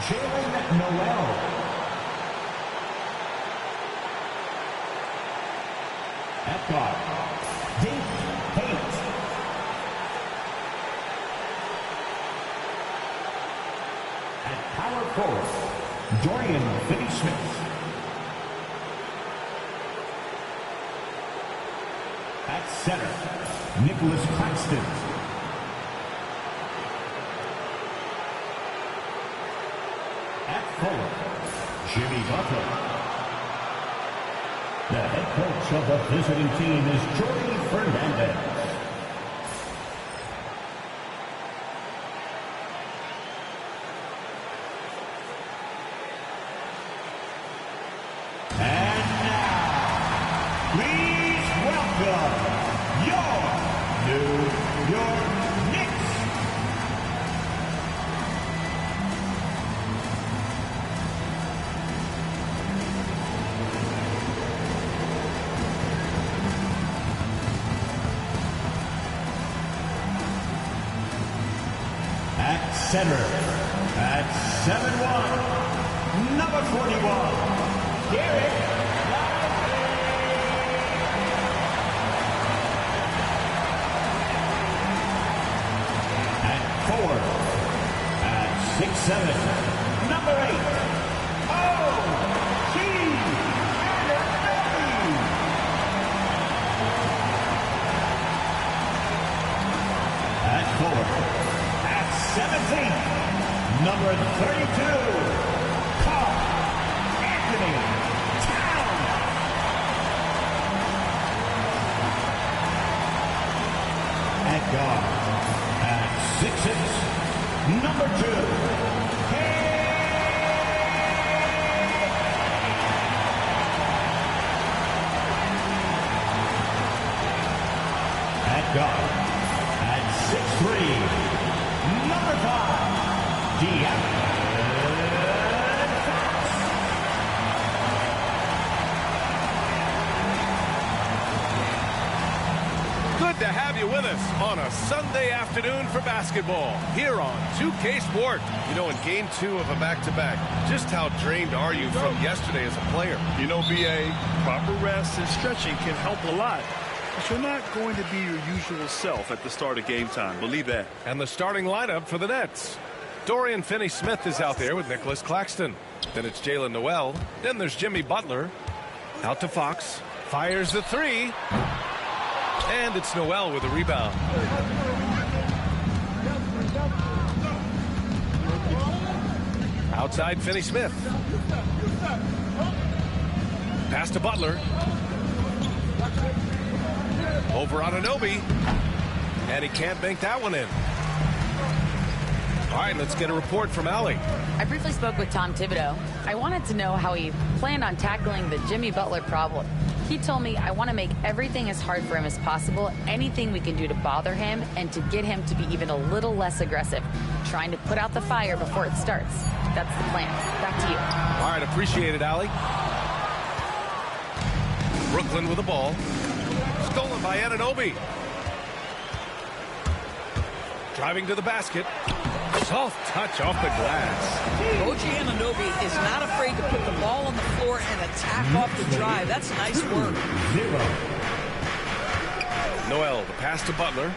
Jalen Noel. At guard, Dave Haight. At power forward, Dorian Finney-Smith. At center, Nicholas Claxton. At forward, Jimmy Butler. The head coach of the visiting team is Jordy Fernandez. And now, please welcome your New York Knicks. At center, at 7'1", number 41, Derek Lively. At forward, at 6'7", number 8, O.G. Anunoby. At forward, 17, number 32, Karl Anthony Towns. At guard, at 6'6", number 2, at guard, at 6'3", number 5, De'Aaron Fox. Good to have you with us on a Sunday afternoon for basketball here on 2K Sport. You know, in game 2 of a back-to-back, just how drained are you from yesterday as a player? You know, BA, proper rest and stretching can help a lot. But you're not going to be your usual self at the start of game time. Believe that. And the starting lineup for the Nets. Dorian Finney-Smith is out there with Nicholas Claxton. Then it's Jalen Noel. Then there's Jimmy Butler. Out to Fox. Fires the 3. And it's Noel with a rebound. Outside Finney-Smith. Pass to Butler. Over on Anunoby. And he can't bank that one in. All right, let's get a report from Allie. I briefly spoke with Tom Thibodeau. I wanted to know how he planned on tackling the Jimmy Butler problem. He told me, I want to make everything as hard for him as possible, anything we can do to bother him and to get him to be even a little less aggressive, trying to put out the fire before it starts. That's the plan. Back to you. All right, appreciate it, Allie. Brooklyn with the ball. Stolen by Anunoby. Driving to the basket. Soft touch off the glass. OG Anunoby is not afraid to put the ball on the floor and attack off the drive. That's nice work. Noel, the pass to Butler.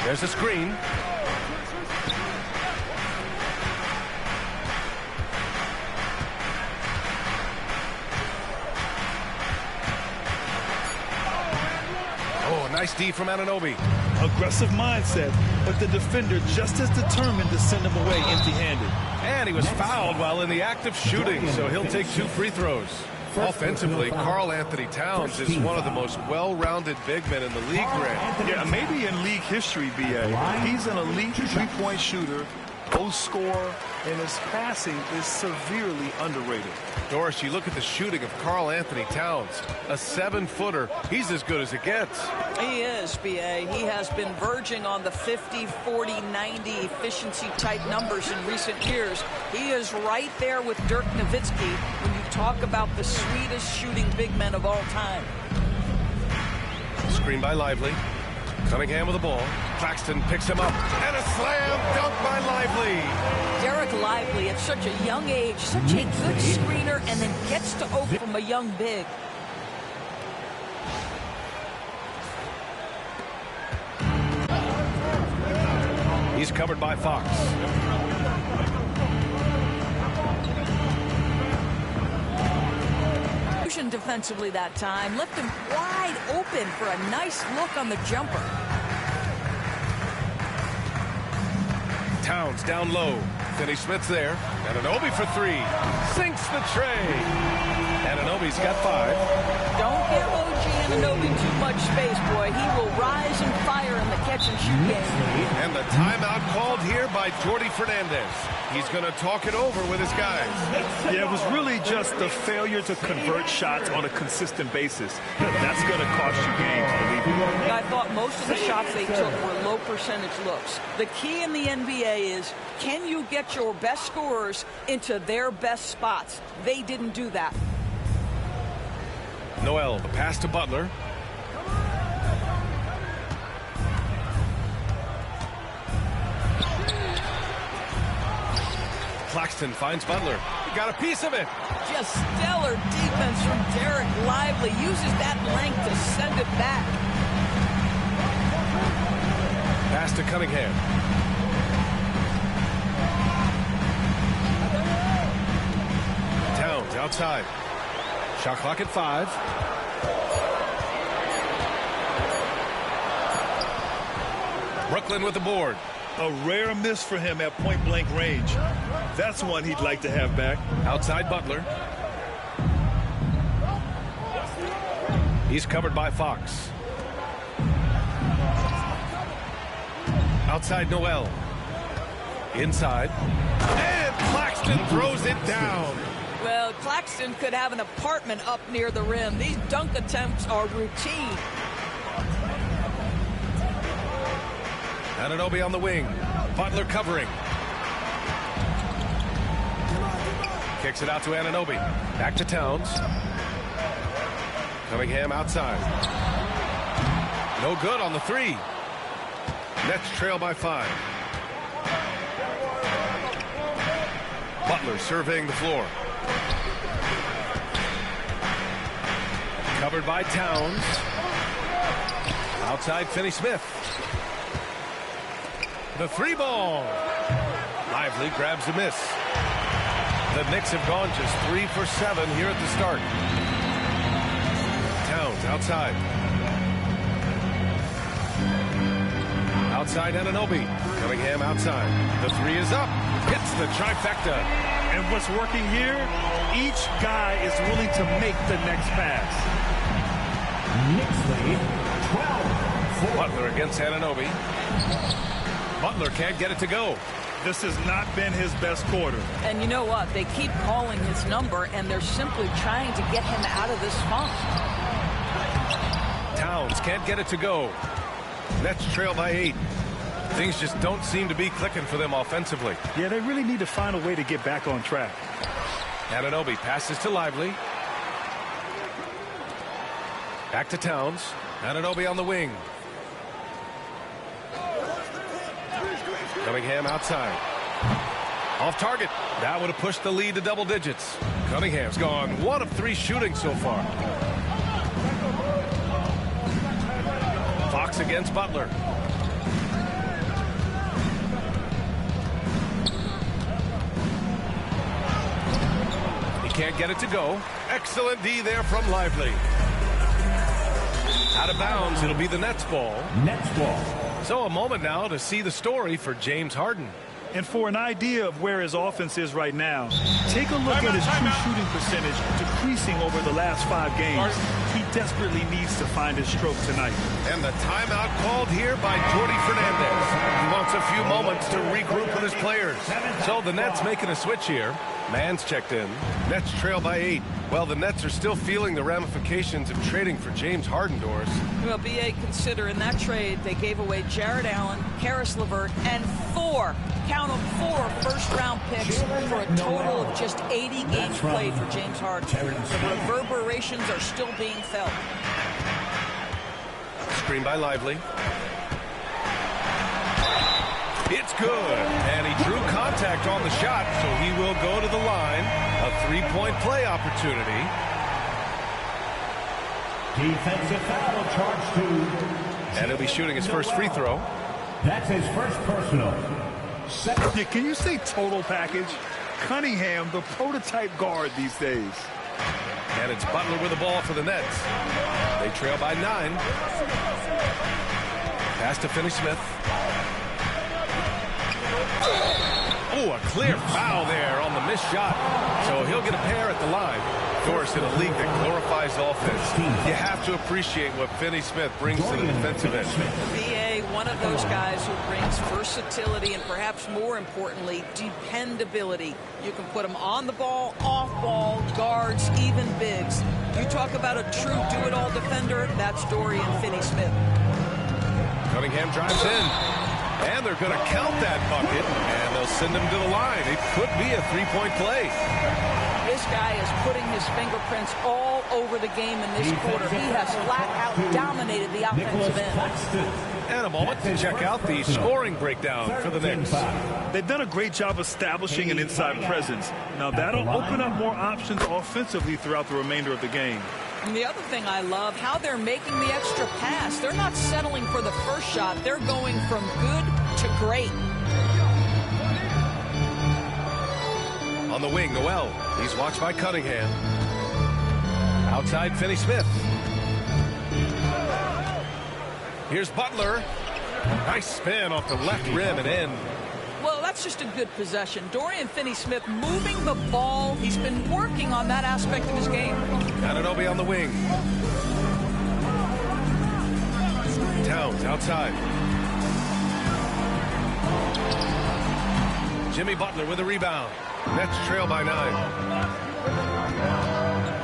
There's a screen. Oh, nice D from Anunoby. Aggressive mindset, but the defender just as determined to send him away empty-handed. And he was fouled while in the act of shooting, so he'll take 2 free throws. Offensively, Karl Anthony Towns is one of the most well-rounded big men in the league, Grant. Yeah, maybe in league history, BA. He's an elite three-point shooter, post scorer, and his passing is severely underrated. Doris, you look at the shooting of Karl Anthony Towns, a 7-footer. He's as good as it gets. He is, BA. He has been verging on the 50, 40, 90 efficiency type numbers in recent years. He is right there with Dirk Nowitzki when you talk about the sweetest shooting big men of all time. Screen by Lively. Cunningham with the ball. Claxton picks him up. And a slam dunk by Lively. Derek Lively at such a young age, such a good screener, and then gets to open from a young big. He's covered by Fox. Defensively that time, left him wide open for a nice look on the jumper. Towns down low. Finney Smith's there. Anunoby for three. Sinks the tray. Anunoby's got 5. Don't give OG Anunoby too much space, boy. He will rise and fire in the catch-and-shoot game. And the timeout called here by Jordi Fernandez. He's going to talk it over with his guys. Yeah, it was really just the failure to convert shots on a consistent basis. That's going to cost you games, believe me. I thought most of the shots they took were low percentage looks. The key in the NBA is, can you get your best scorers into their best spots? They didn't do that. Noel, the pass to Butler. Claxton finds Butler. He got a piece of it. Just stellar defense from Derek Lively. Uses that length to send it back. Pass to Cunningham. Towns outside. Shot clock at 5. Brooklyn with the board. A rare miss for him at point-blank range. That's one he'd like to have back. Outside Butler. He's covered by Fox. Outside Noel. Inside. And Claxton throws it down. Well, Claxton could have an apartment up near the rim. These dunk attempts are routine. Anunoby on the wing. Butler covering. Kicks it out to Anunoby. Back to Towns. Cunningham outside. No good on the 3. Nets trail by 5. Butler surveying the floor. Covered by Towns. Outside Finney Smith. The 3 ball. Lively grabs the miss. The Knicks have gone just 3 for 7 here at the start. Towns outside. Outside Anunoby. Cunningham outside. The 3 is up. Hits the trifecta. And what's working here, each guy is willing to make the next pass. Knicks lead 12-4. Butler against Anunoby. Butler can't get it to go. This has not been his best quarter. And you know what? They keep calling his number, and they're simply trying to get him out of this funk. Towns can't get it to go. Nets trail by 8. Things just don't seem to be clicking for them offensively. Yeah, they really need to find a way to get back on track. Anunoby passes to Lively. Back to Towns. Anunoby on the wing. Cunningham outside. Off target. That would have pushed the lead to double digits. Cunningham's gone 1 of 3 shooting so far. Fox against Butler. He can't get it to go. Excellent D there from Lively. Out of bounds. It'll be the Nets ball. Nets ball. So a moment now to see the story for James Harden. And for an idea of where his offense is right now, take a look at his true shooting percentage decreasing over the last 5 games. He desperately needs to find his stroke tonight. And the timeout called here by Jordi Fernandez. He wants a few moments to regroup with his players. So the Nets making a switch here. Mann's checked in. Nets trail by 8. Well, the Nets are still feeling the ramifications of trading for James Harden, Doris. Well, B.A., consider in that trade they gave away Jared Allen, Karis LeVert, and 4, count them 4 first-round picks for a total of just 80 games played for James Harden. The reverberations are still being felt. Screen by Lively. It's good. And he drew contact on the shot, so he will go to the line. A three-point play opportunity. Defensive foul charge to. And he'll be shooting his first free throw. That's his first personal. Yeah, can you say total package? Cunningham, the prototype guard these days. And it's Butler with the ball for the Nets. They trail by 9. Pass to Finney-Smith. Oh, a clear foul there on the missed shot. So he'll get a pair at the line. Of course, in a league that glorifies offense, you have to appreciate what Finney-Smith brings to the defensive end. VA, one of those guys who brings versatility and perhaps more importantly, dependability. You can put him on the ball, off ball, guards, even bigs. You talk about a true do-it-all defender, that's Dorian Finney-Smith. Cunningham drives in. And they're going to count that bucket, and they'll send him to the line. It could be a three-point play. This guy is putting his fingerprints all over the game in this quarter. He has flat out dominated the offensive end. And a moment to check out the scoring breakdown for the Knicks. They've done a great job establishing an inside presence. Now that'll open up more options offensively throughout the remainder of the game. And the other thing I love, how they're making the extra pass. They're not settling for the first shot. They're going from good to great. On the wing, Noel. He's watched by Cunningham. Outside, Finney-Smith. Here's Butler. Nice spin off the left rim and in. Well, that's just a good possession. Dorian Finney-Smith moving the ball. He's been working on that aspect of his game. Anunoby on the wing. Towns outside. Jimmy Butler with a rebound. Nets trail by 9.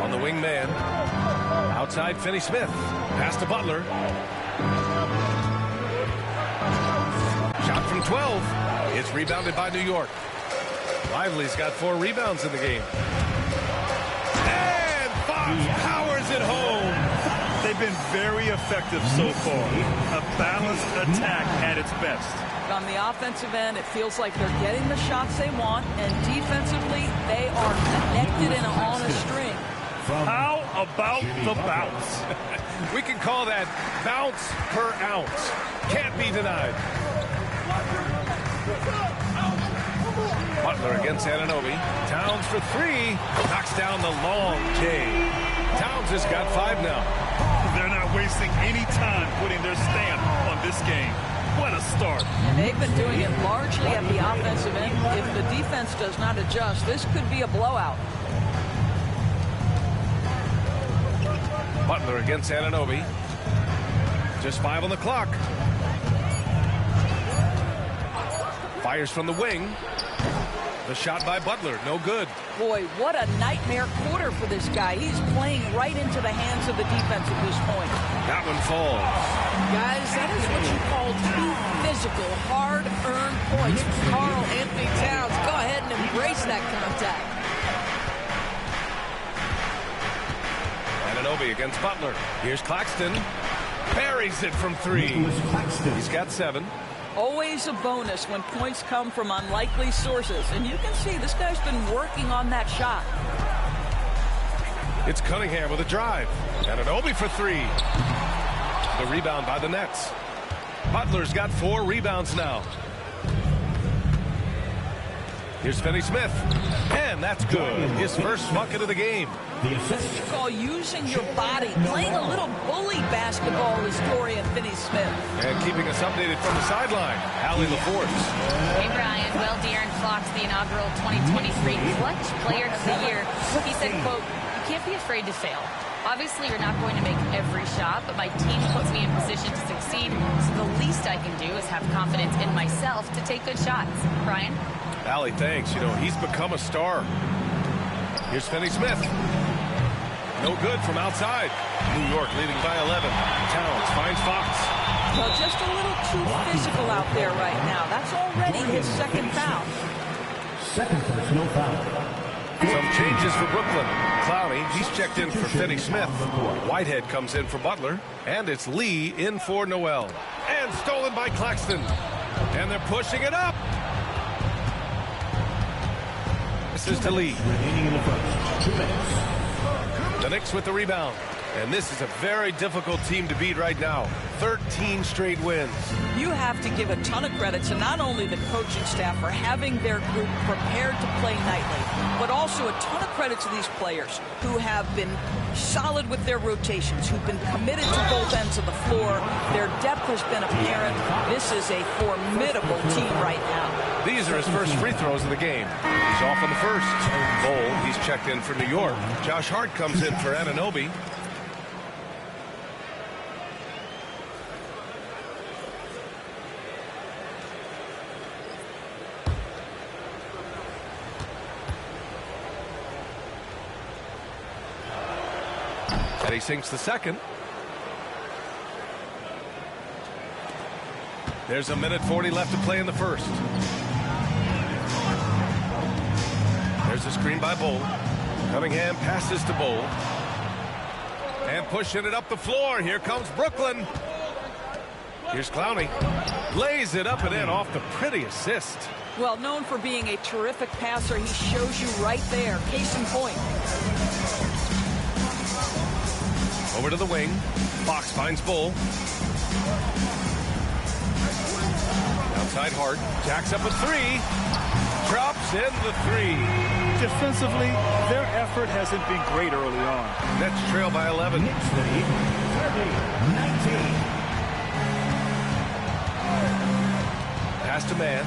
On the wing man. Outside Finney-Smith. Pass to Butler. Shot from 12. It's rebounded by New York. Lively's got 4 rebounds in the game. And Fox powers it home. They've been very effective so far. A balanced attack at its best. On the offensive end, it feels like they're getting the shots they want, and defensively, they are connected and on a string. How about the bounce? We can call that bounce per ounce. Can't be denied. Butler against Anunoby. Towns for 3. Knocks down the long J. Towns has got 5 now. They're not wasting any time putting their stamp on this game. What a start. And they've been doing it largely at the offensive end. If the defense does not adjust, this could be a blowout. Butler against Anunoby. Just 5 on the clock. Fires from the wing. The shot by Butler, no good. Boy, what a nightmare quarter for this guy. He's playing right into the hands of the defense at this point. That one falls. Guys, that is what you call true physical, hard-earned points. Karl Anthony Towns, go ahead and embrace that contact. Anunoby against Butler. Here's Claxton. Buries it from 3. He's got 7. Always a bonus when points come from unlikely sources. And you can see this guy's been working on that shot. It's Cunningham with a drive. Anunoby for 3. The rebound by the Nets. Butler's got 4 rebounds now. Here's Finney-Smith. And that's good. His first bucket of the game. The assist. You call using your body, playing a little bully basketball is Dorian Finney-Smith. And keeping us updated from the sideline, Allie LaForce. Hey, Brian. Well, De'Aaron Fox, the inaugural 2023 Clutch Player of the Year. He said, quote, "You can't be afraid to fail. Obviously, you're not going to make every shot, but my team puts me in position to succeed, so the least I can do is have confidence in myself to take good shots." Brian? Allie, thanks. You know, he's become a star. Here's Finney-Smith. No good from outside. New York leading by 11. Towns finds Fox. Well, just a little too physical out there right now. That's already his second foul. Second personal foul. Some changes for Brooklyn. Clowney, he's checked in for Finney-Smith. Whitehead comes in for Butler. And it's Lee in for Noel. And stolen by Claxton. And they're pushing it up. This is to lead. Remaining in the first. 2 minutes. The Knicks with the rebound. And this is a very difficult team to beat right now. 13 straight wins. You have to give a ton of credit to not only the coaching staff for having their group prepared to play nightly, but also a ton of credit to these players who have been solid with their rotations, who've been committed to both ends of the floor. Their depth has been apparent. This is a formidable team right now. These are his first free throws of the game. He's off on the first. Bowl, he's checked in for New York. Josh Hart comes in for Anunoby. And he sinks the second. There's a minute 40 left to play in the first. There's a screen by Bull. Cunningham passes to Bull. And pushing it up the floor. Here comes Brooklyn. Here's Clowney. Lays it up and in off the pretty assist. Well, known for being a terrific passer, he shows you right there. Case in point. Over to the wing. Fox finds Bull. Outside Hart. Jacks up a three. Drops in the three. Defensively, their effort hasn't been great early on. Nets trail by 11. Knicks lead 30-19. Pass to man.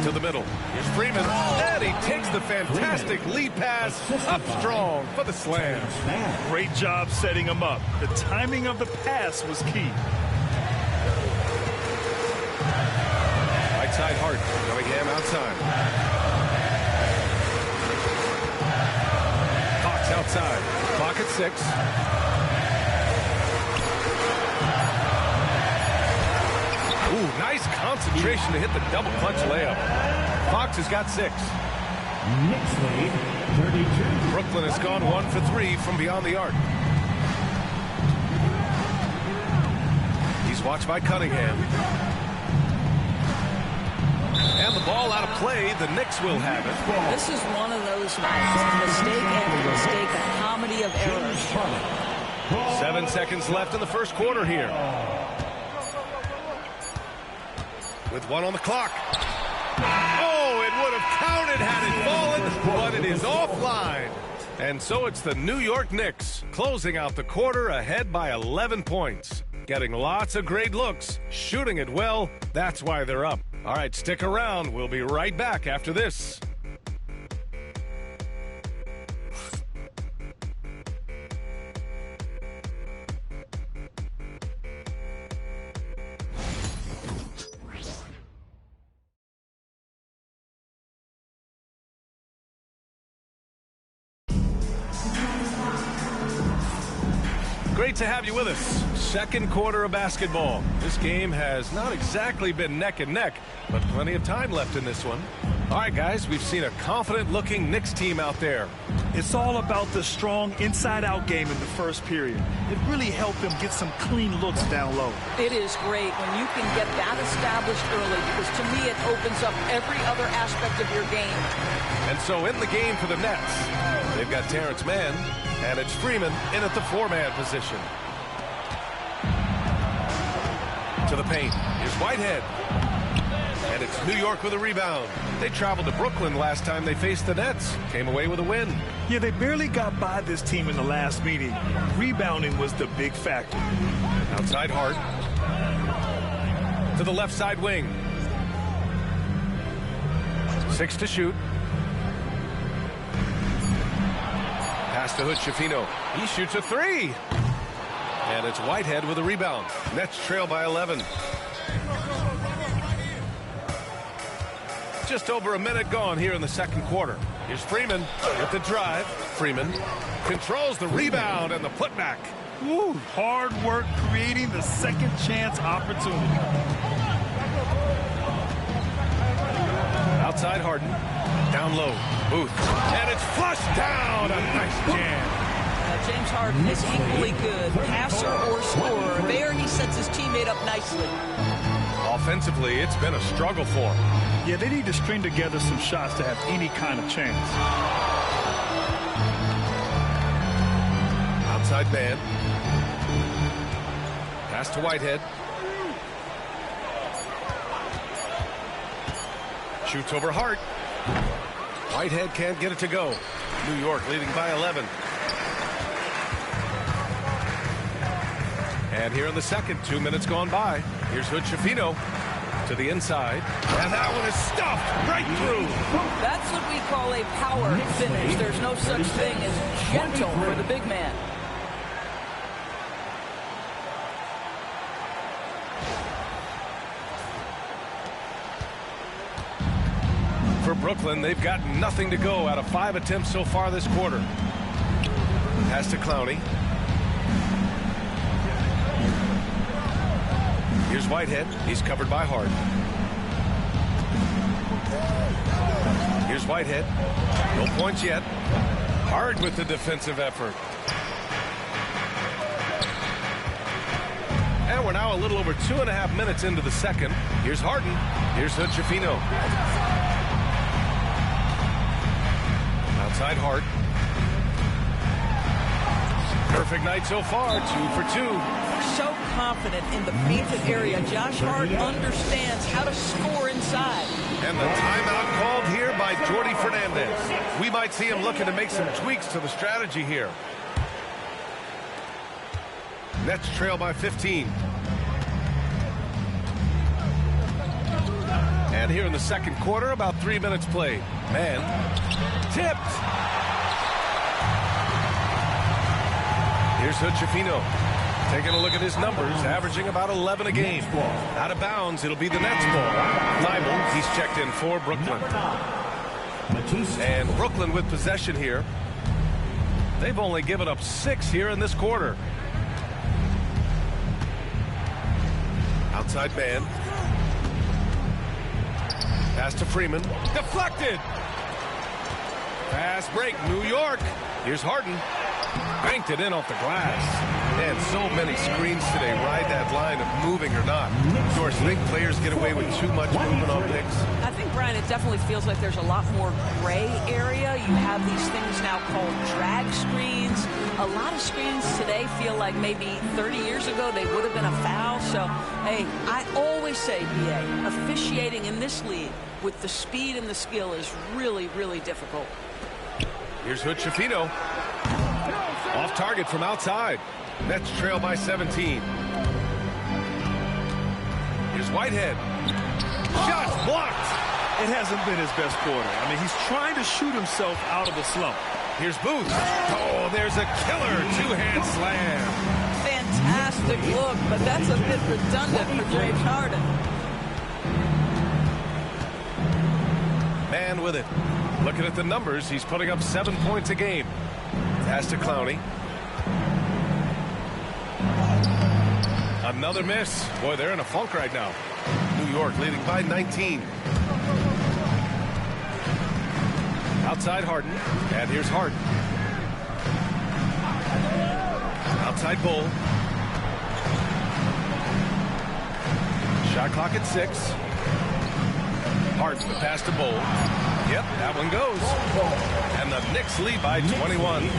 To the middle. Here's Freeman. And he takes the fantastic lead pass up strong for the slam. Great job setting him up. The timing of the pass was key. Right side Hart. Cunningham outside. Fox outside. Clock at 6. Ooh, nice concentration to hit the double clutch layup. Fox has got 6. Knicks lead 32. Brooklyn has gone 1 for 3 from beyond the arc. He's watched by Cunningham. And the ball out of play. The Knicks will have it. This is one of those nights. Mistake after mistake, a comedy of errors. 7 seconds left in the first quarter here. With 1 on the clock. Oh, it would have counted had it fallen, but it is offline. And so it's the New York Knicks closing out the quarter ahead by 11 points. Getting lots of great looks, shooting it well. That's why they're up. All right, stick around. We'll be right back after this. Great to have you with us. Second quarter of basketball. This game has not exactly been neck and neck, but plenty of time left in this one. All right, guys, we've seen a confident-looking Knicks team out there. It's all about the strong inside-out game in the first period. It really helped them get some clean looks down low. It is great when you can get that established early, because to me it opens up every other aspect of your game. And so in the game for the Nets, they've got Terrence Mann, and it's Freeman in at the 4-man position. To the paint. Here's Whitehead. And it's New York with a rebound. They traveled to Brooklyn last time they faced the Nets. Came away with a win. Yeah, they barely got by this team in the last meeting. Rebounding was the big factor. Outside Hart. To the left side wing. 6 to shoot. Pass to Hood Schifino. He shoots a 3. And it's Whitehead with a rebound. Nets trail by 11. Just over a minute gone here in the second quarter. Here's Freeman with the drive. Freeman controls the rebound and the putback. Woo, hard work creating the second chance opportunity. Outside Harden. Down low. Booth. And it's flushed down. A nice jam. James Harden is equally good, passer or scorer. There he sets his teammate up nicely. Offensively, it's been a struggle for him. Yeah, they need to string together some shots to have any kind of chance. Outside man. Pass to Whitehead. Shoots over Hart. Whitehead can't get it to go. New York leading by 11. And here in the second, 2 minutes gone by. Here's Hood-Schifino to the inside. And that one is stuffed right through. That's what we call a power finish. There's no such thing as gentle for the big man. For Brooklyn, they've got nothing to go out of 5 attempts so far this quarter. Pass to Clowney. Here's Whitehead. He's covered by Hart. Here's Whitehead. No points yet. Hard with the defensive effort. And we're now a little over 2.5 minutes into the second. Here's Harden. Here's Hood-Schifino. Outside Hart. Perfect night so far, 2 for 2. So confident in the painted area. Josh Hart understands how to score inside. And the timeout called here by Jordi Fernandez. We might see him looking to make some tweaks to the strategy here. Nets trail by 15. And here in the second quarter, about 3 minutes played. Man, tipped. Here's Hood-Schifino. Taking a look at his numbers, averaging about 11 a game. Out of bounds, it'll be the Nets ball. Leibel, he's checked in for Brooklyn. And Brooklyn with possession here. They've only given up 6 here in this quarter. Outside man. Pass to Freeman. Deflected. Fast break, New York. Here's Harden. Banked it in off the glass. And so many screens today ride that line of moving or not. Of course, I think players get away with too much movement on picks. I think, Brian, it definitely feels like there's a lot more gray area. You have these things now called drag screens. A lot of screens today feel like maybe 30 years ago they would have been a foul. So, hey, I always say, BA, officiating in this league with the speed and the skill is really, really difficult. Here's Hood-Schifino. Off target from outside. Nets trail by 17. Here's Whitehead. Shots blocked. It hasn't been his best quarter. I mean, he's trying to shoot himself out of the slump. Here's Booth. Oh, there's a killer two-hand slam. Fantastic look, but that's a bit redundant for James Harden. Man with it. Looking at the numbers, he's putting up 7 points a game. Pass to Clowney. Another miss. Boy, they're in a funk right now. New York leading by 19. Outside Harden. And here's Harden. Outside Bull. Shot clock at 6. Harden, the pass to Bull. Yep, that one goes. And the Knicks lead by 21.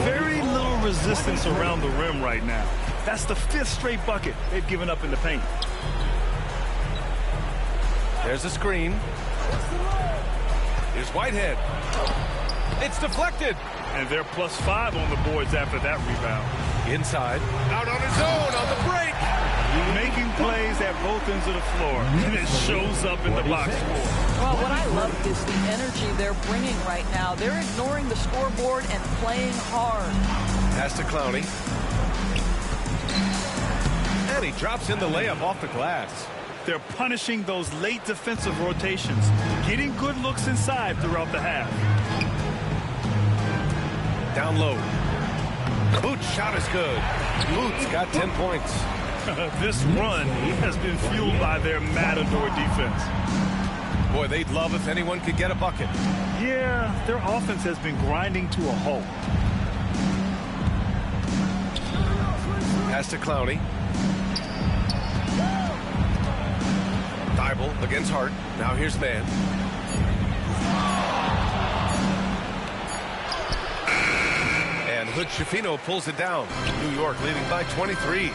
Very little resistance around the rim right now. That's the 5th straight bucket they've given up in the paint. There's a screen. Here's Whitehead. It's deflected. And they're +5 on the boards after that rebound. Inside. Out on his own on the break. Making plays at both ends of the floor. And it shows up in the box score. Well, what I love is the energy they're bringing right now. They're ignoring the scoreboard and playing hard. Pass to Clowney. And he drops in the layup off the glass. They're punishing those late defensive rotations, getting good looks inside throughout the half. Down low. Boots shot is good. Boots got 10 points. This run has been fueled by their matador defense. Boy, they'd love if anyone could get a bucket. Yeah, their offense has been grinding to a halt. Pass to Clowney. Thibault against Hart. Now here's Mann. And Hood-Schifino pulls it down. New York leading by 23.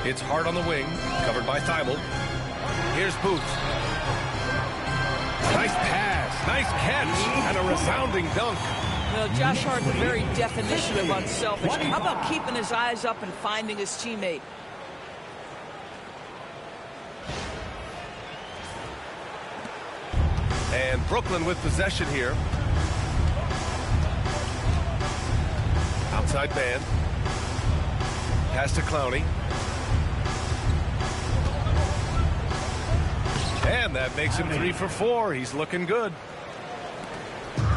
It's Hart on the wing, covered by Thibault. Here's Booth. Nice pass, nice catch, and a resounding dunk. Well, Josh Hart, the very definition of unselfish. How about keeping his eyes up and finding his teammate? And Brooklyn with possession here. Outside man. Pass to Clowney. And that makes him 3 for 4. He's looking good.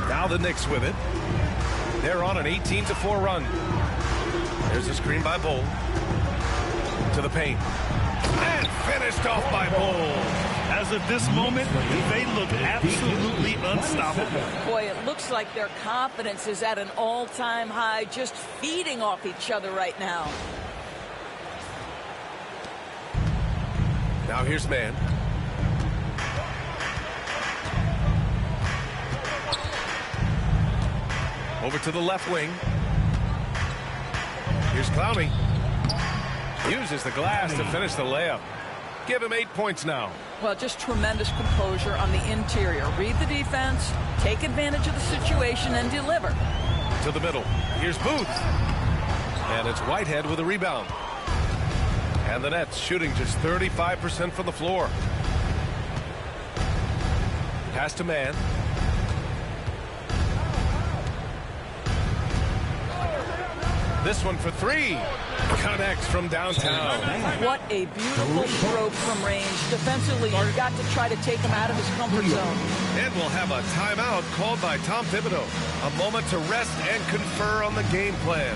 Now the Knicks with it. They're on an 18-4 run. There's a screen by Bull. To the paint. And finished off by Bull. As of this moment, they look absolutely unstoppable. Boy, it looks like their confidence is at an all-time high, just feeding off each other right now. Now here's Mann. Over to the left wing. Here's Clowney. Uses the glass to finish the layup. Give him 8 points now. Well, just tremendous composure on the interior. Read the defense, take advantage of the situation, and deliver. To the middle. Here's Booth. And it's Whitehead with a rebound. And the Nets shooting just 35% from the floor. Pass to Mann. This one for 3. Connects from downtown. What a beautiful stroke from range. Defensively, you've got to try to take him out of his comfort zone. And we'll have a timeout called by Tom Thibodeau. A moment to rest and confer on the game plan.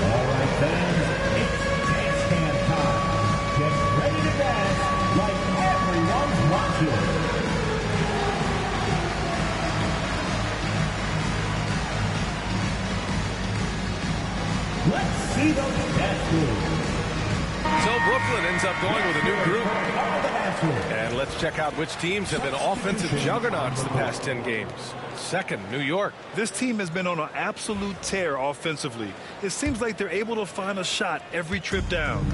All right, fans, it's dance camp time. Get ready to dance like everyone's watching. Let's see those dance moves. So Brooklyn ends up going with a new group. And let's check out which teams have been offensive juggernauts the past 10 games. Second, New York. This team has been on an absolute tear offensively. It seems like they're able to find a shot every trip down.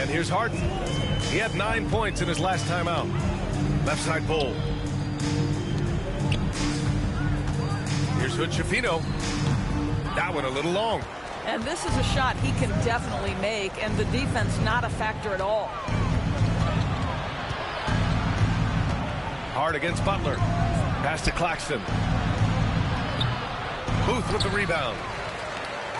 And here's Harden. He had 9 points in his last time out. Left side Bull. Here's Hood-Schifino. That one a little long. And this is a shot he can definitely make, and the defense not a factor at all. Hard against Butler. Pass to Claxton. Booth with the rebound.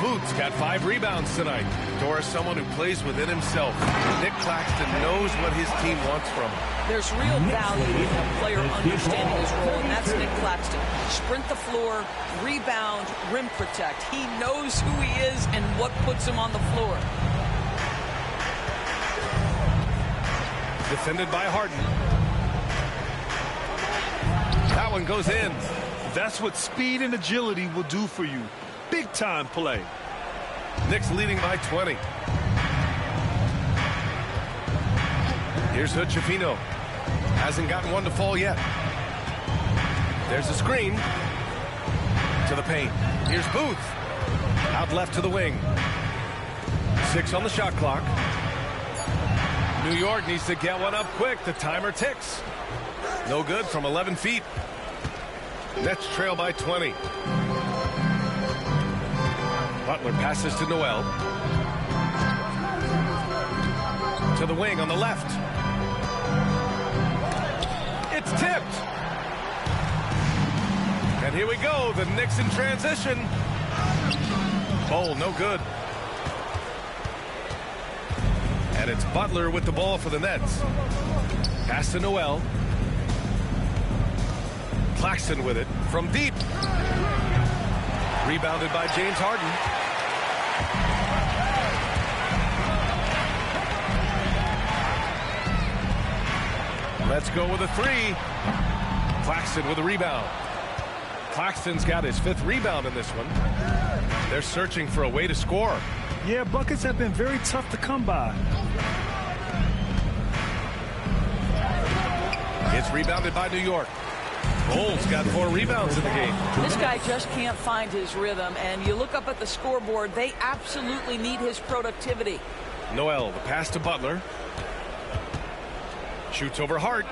Booth's got 5 rebounds tonight. Doris, someone who plays within himself. Nick Claxton knows what his team wants from him. There's real value in a player understanding his role, and that's Nick Claxton. Sprint the floor, rebound, rim protect. He knows who he is and what puts him on the floor. Defended by Harden. That one goes in. That's what speed and agility will do for you. Big time play. Knicks leading by 20. Here's Hood-Schifino. Hasn't gotten one to fall yet. There's a screen. To the paint. Here's Booth. Out left to the wing. 6 on the shot clock. New York needs to get one up quick. The timer ticks. No good from 11 feet. Nets trail by 20. Butler passes to Noel. To the wing on the left. It's tipped. And here we go. The Knicks in transition. Oh, no good. And it's Butler with the ball for the Nets. Pass to Noel. Claxton with it from deep. Rebounded by James Harden. Let's go with a three. Claxton with a rebound. Claxton's got his 5th rebound in this one. They're searching for a way to score. Yeah, buckets have been very tough to come by. It's rebounded by New York. Bulls got 4 rebounds in the game. This guy just can't find his rhythm, and you look up at the scoreboard, they absolutely need his productivity. Noel, the pass to Butler. Shoots over Hart.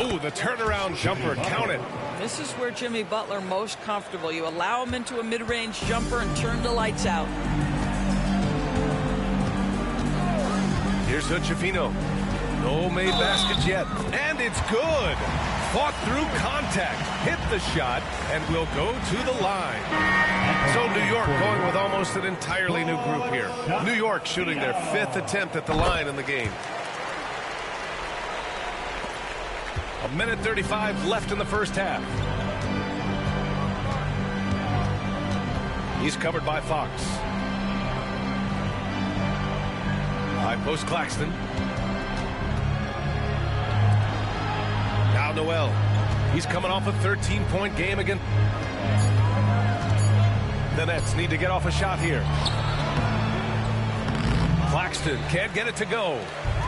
Ooh, the turnaround jumper, count it. This is where Jimmy Butler most comfortable. You allow him into a mid-range jumper and turn the lights out. Here's Hutchefino. No made baskets yet, and it's good. Fought through contact, hit the shot, and will go to the line. So New York going with almost an entirely new group here. New York shooting their 5th attempt at the line in the game. 1:35 left in the first half. He's covered by Fox. High post Claxton. Now Noel. He's coming off a 13-point game again. The Nets need to get off a shot here. Claxton can't get it to go.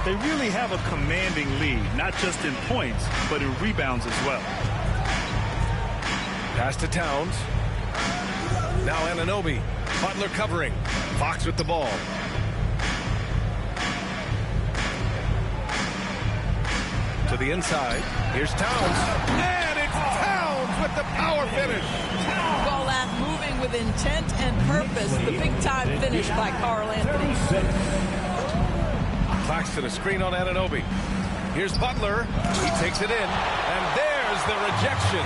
They really have a commanding lead, not just in points, but in rebounds as well. Pass to Towns. Now Anunoby. Butler covering. Fox with the ball. To the inside. Here's Towns. And it's Towns with the power finish. Call that moving with intent and purpose. The big-time finish by Karl Anthony. Claxton, a screen on Anunoby. Here's Butler. He takes it in. And there's the rejection.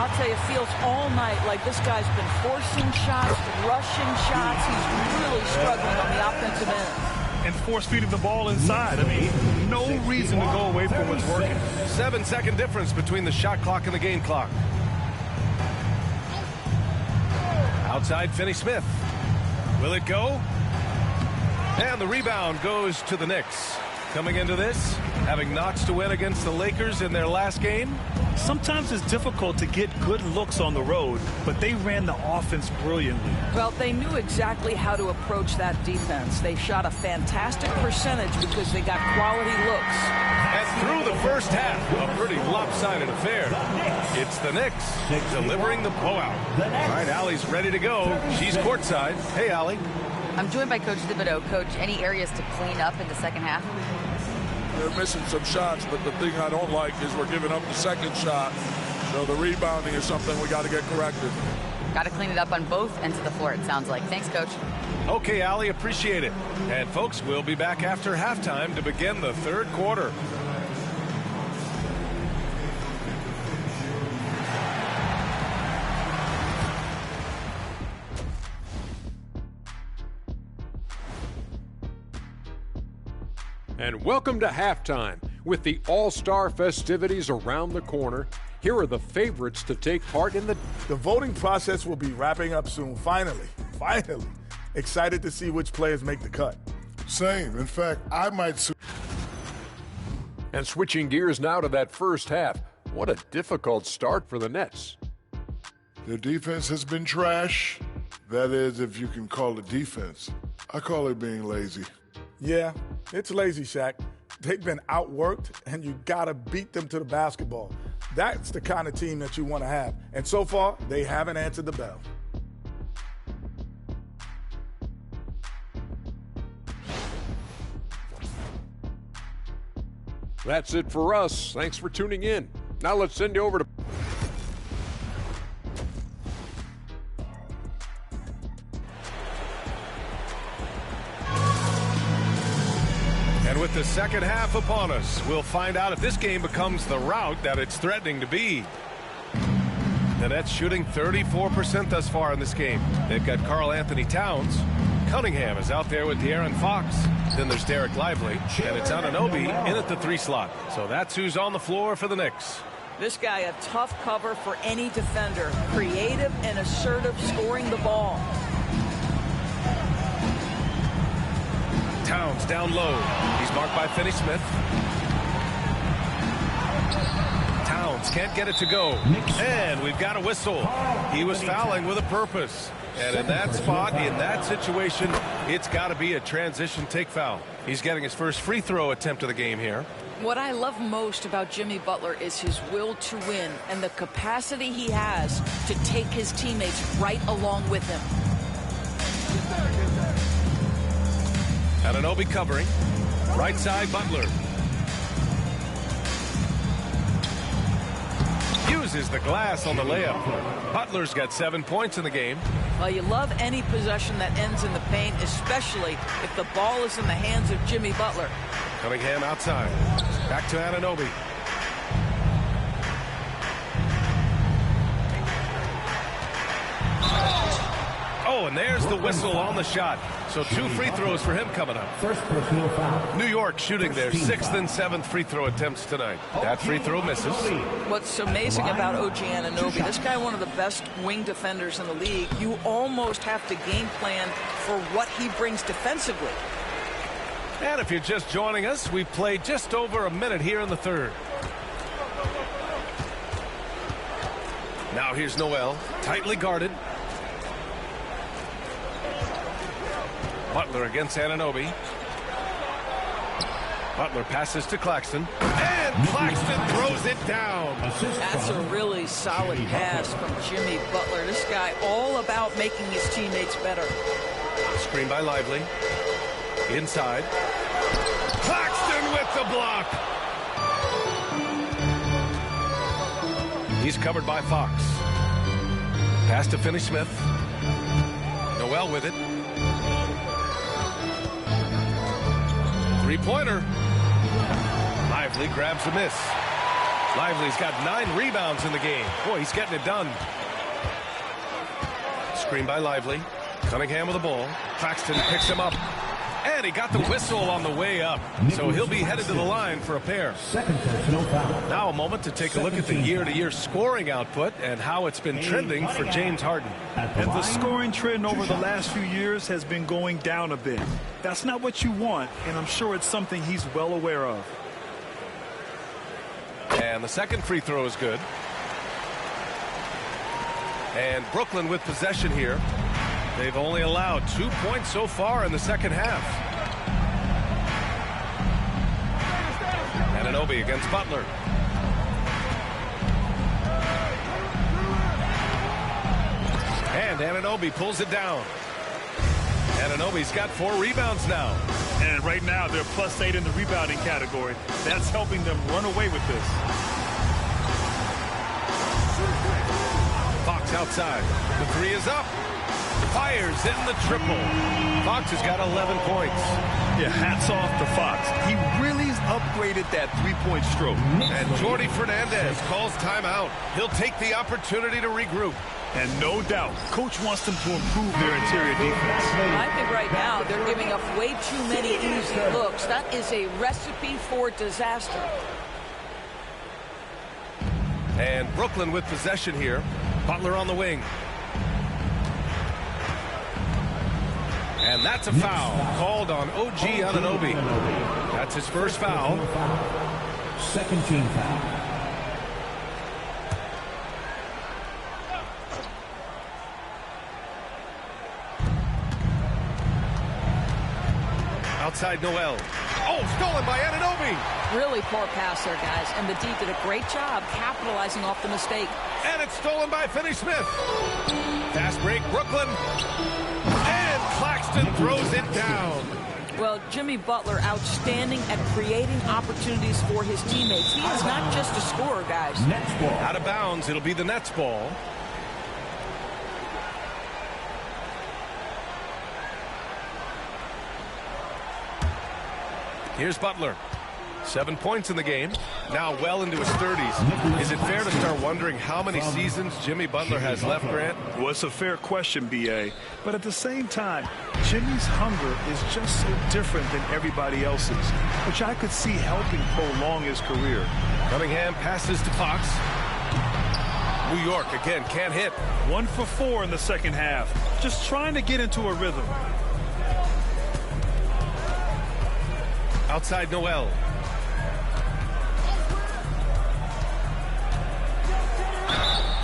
I'll tell you, it feels all night like this guy's been forcing shots, rushing shots. He's really struggling on the offensive end. And force-feeding the ball inside. I mean, no reason to go away from what's working. 7-second difference between the shot clock and the game clock. Outside, Finney-Smith. Will it go? And the rebound goes to the Knicks. Coming into this, having notched to win against the Lakers in their last game. Sometimes it's difficult to get good looks on the road, but they ran the offense brilliantly. Well, they knew exactly how to approach that defense. They shot a fantastic percentage because they got quality looks. And through the first half, a pretty lopsided affair. It's the Knicks delivering the blowout. All right, Allie's ready to go. She's courtside. Hey, Allie. I'm joined by Coach Thibodeau. Coach, any areas to clean up in the second half? They're missing some shots, but the thing I don't like is we're giving up the second shot. So the rebounding is something we got to get corrected. Got to clean it up on both ends of the floor, it sounds like. Thanks, Coach. Okay, Allie, appreciate it. And folks, we'll be back after halftime to begin the third quarter. And welcome to halftime. With the All-Star festivities around the corner, here are the favorites to take part in the voting process will be wrapping up soon. Finally. Excited to see which players make the cut. Same. In fact, I might. And switching gears now to that first half. What a difficult start for the Nets. Their defense has been trash. That is, if you can call it defense. I call it being lazy. Yeah, it's lazy, Shaq. They've been outworked, and you got to beat them to the basketball. That's the kind of team that you want to have. And so far, they haven't answered the bell. That's it for us. Thanks for tuning in. Now let's send you over to... And with the second half upon us, we'll find out if this game becomes the rout that it's threatening to be. The Nets shooting 34% thus far in this game. They've got Karl Anthony Towns. Cunningham is out there with De'Aaron Fox. Then there's Derek Lively. And it's Anunoby in at the 3 slot. So that's who's on the floor for the Knicks. This guy a tough cover for any defender. Creative and assertive scoring the ball. Towns down low. He's marked by Finney-Smith. Towns can't get it to go. And we've got a whistle. He was fouling with a purpose. And in that spot, in that situation, it's got to be a transition take foul. He's getting his first free throw attempt of the game here. What I love most about Jimmy Butler is his will to win and the capacity he has to take his teammates right along with him. Anunoby covering. Right side, Butler. Uses the glass on the layup. Butler's got 7 points in the game. Well, you love any possession that ends in the paint, especially if the ball is in the hands of Jimmy Butler. Cunningham outside. Back to Anunoby. Oh, and there's the whistle on the shot. So 2 free throws for him coming up. First personal foul. New York shooting their 6th and 7th free throw attempts tonight. That free throw misses. What's amazing about OG Anunoby, this guy one of the best wing defenders in the league. You almost have to game plan for what he brings defensively. And if you're just joining us, we've played just over a minute here in the third. Now here's Noel, tightly guarded. Butler against Anunoby. Butler passes to Claxton. And Claxton throws it down. That's a really solid pass from Jimmy Butler. This guy all about making his teammates better. Screen by Lively. Inside. Claxton with the block. He's covered by Fox. Pass to Finney-Smith. Noel with it. Three-pointer. Lively grabs the miss. Lively's got 9 rebounds in the game. Boy, he's getting it done. Screen by Lively. Cunningham with the ball. Claxton picks him up. And he got the whistle on the way up. So he'll be headed to the line for a pair. Second personal foul. Now a moment to take a look at the year-to-year scoring output and how it's been trending for James Harden. And the scoring trend over the last few years has been going down a bit. That's not what you want, and I'm sure it's something he's well aware of. And the second free throw is good. And Brooklyn with possession here. They've only allowed 2 points so far in the second half. Anunoby against Butler. And Anunoby pulls it down. Anunoby's got 4 rebounds now. And right now they're +8 in the rebounding category. That's helping them run away with this. Fox outside. The 3 is up. Fires in the triple. Fox has got 11 points. Yeah, hats off to Fox. He really upgraded that three-point stroke. And Jordi Fernandez calls timeout. He'll take the opportunity to regroup. And no doubt, Coach wants them to improve their interior defense. I think right now they're giving up way too many easy looks. That is a recipe for disaster. And Brooklyn with possession here. Butler on the wing. And that's a foul called on OG Anunoby. That's his first foul. Second team foul. Outside Noel. Oh, stolen by Anunoby. Really poor pass there, guys. And the D did a great job capitalizing off the mistake. And it's stolen by Finney-Smith. Fast break, Brooklyn. And Claxton throws it down. Well, Jimmy Butler outstanding at creating opportunities for his teammates. He is not just a scorer, guys. Nets ball. Out of bounds, it'll be the Nets ball. Here's Butler. 7 points in the game. Now well into his 30s. Is it fair to start wondering how many seasons Jimmy Butler has left, Grant? Well, it's a fair question, B.A. But at the same time, Jimmy's hunger is just so different than everybody else's, which I could see helping prolong his career. Cunningham passes to Fox. New York again can't hit. 1 for 4 in the second half. Just trying to get into a rhythm. Outside Noel.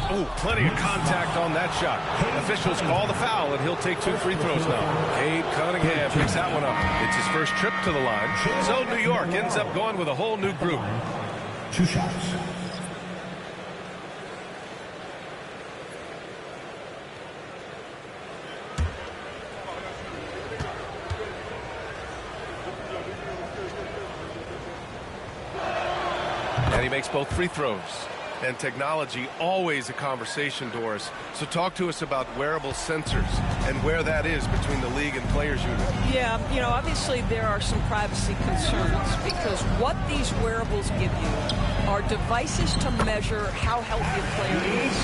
Oh, plenty of contact on that shot. Officials call the foul, and he'll take 2 free throws now. Cade Cunningham picks that one up. It's his first trip to the line. So New York ends up going with a whole new group. 2 shots. And he makes both free throws. And technology, always a conversation, Doris. So talk to us about wearable sensors and where that is between the league and players union. Yeah, you know, obviously there are some privacy concerns because what these wearables give you are devices to measure how healthy a player is.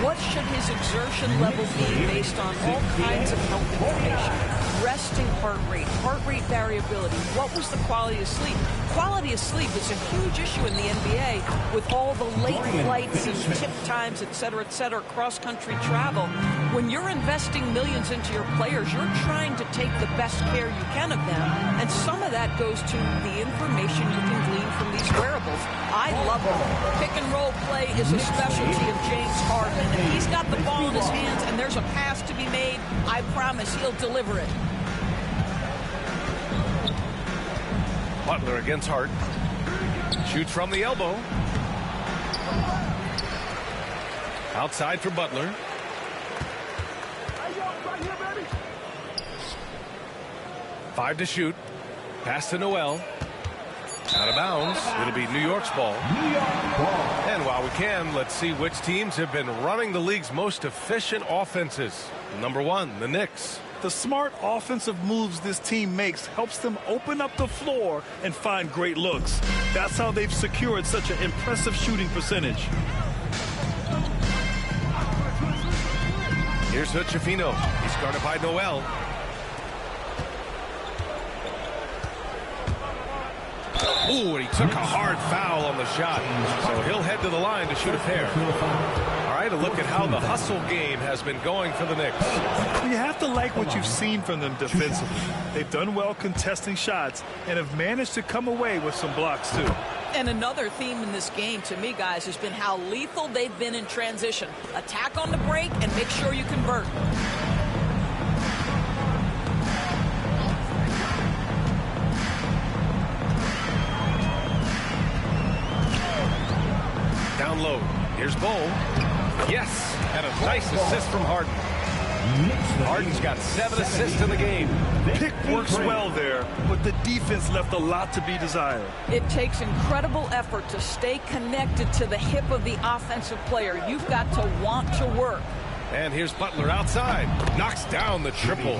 What should his exertion level be based on all kinds of health information? Resting heart rate variability. What was the quality of sleep? Quality of sleep is a huge issue in the NBA with all the late flights and tip times, et cetera, cross-country travel. When you're investing millions into your players, you're trying to take the best care you can of them, and some of that goes to the information you can glean from these wearables. I love them. Pick and roll play is a specialty of James Harden, and if he's got the ball in his hands and there's a pass to be made, I promise he'll deliver it. Butler against Hart. Shoots from the elbow. Outside for Butler. Five to shoot. Pass to Noel. Out of bounds. It'll be New York's ball. And while we can, let's see which teams have been running the league's most efficient offenses. Number 1, the Knicks. The smart offensive moves this team makes helps them open up the floor and find great looks. That's how they've secured such an impressive shooting percentage. Here's Hood-Schifino. He's guarded by Noel. Ooh, and he took a hard foul on the shot. So he'll head to the line to shoot a pair. All right, a look at how the hustle game has been going for the Knicks. You have to like what you've seen from them defensively. They've done well contesting shots and have managed to come away with some blocks, too. And another theme in this game, to me, guys, has been how lethal they've been in transition. Attack on the break and make sure you convert. Down low. Here's Bull. Yes, and a nice assist from Harden. Harden's got 7 assists in the game. Pick works well there, but the defense left a lot to be desired. It takes incredible effort to stay connected to the hip of the offensive player. You've got to want to work. And here's Butler outside. Knocks down the triple.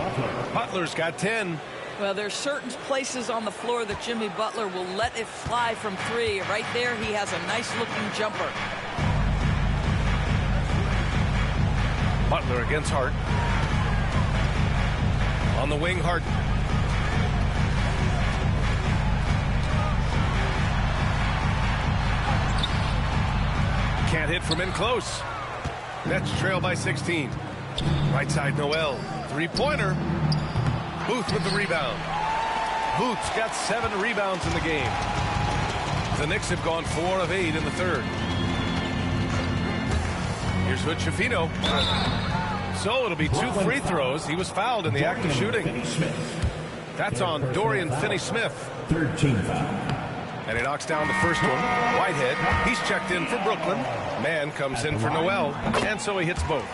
Butler's got 10. Well, there's certain places on the floor that Jimmy Butler will let it fly from 3. Right there, he has a nice-looking jumper. Butler against Hart. On the wing, Harden. Can't hit from in close. Nets trail by 16. Right side, Noel. Three-pointer. Booth with the rebound. Booth's got 7 rebounds in the game. The Knicks have gone 4 of 8 in the third. Here's Hood-Schifino. So it'll be 2 free throws. He was fouled in the act of shooting. That's on Dorian Finney-Smith. 13 foul. And he knocks down the first one. Whitehead, he's checked in for Brooklyn. Man comes in for Noel, and so he hits both.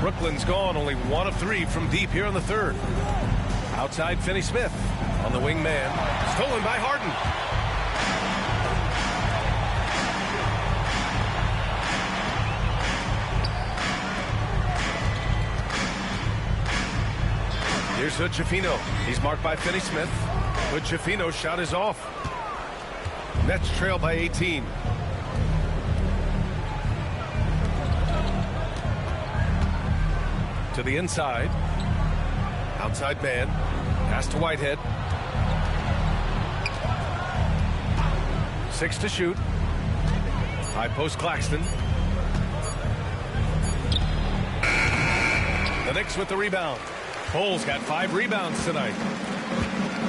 Brooklyn's gone only 1 of 3 from deep here in the third. Outside Finney-Smith on the wing man. Stolen by Harden. Here's Hood-Schifino. He's marked by Finney-Smith. Hood-Schifino's shot is off. Nets trail by 18. To the inside. Outside man. Pass to Whitehead. 6 to shoot. High post Claxton. The Knicks with the rebound. Cole's got 5 rebounds tonight.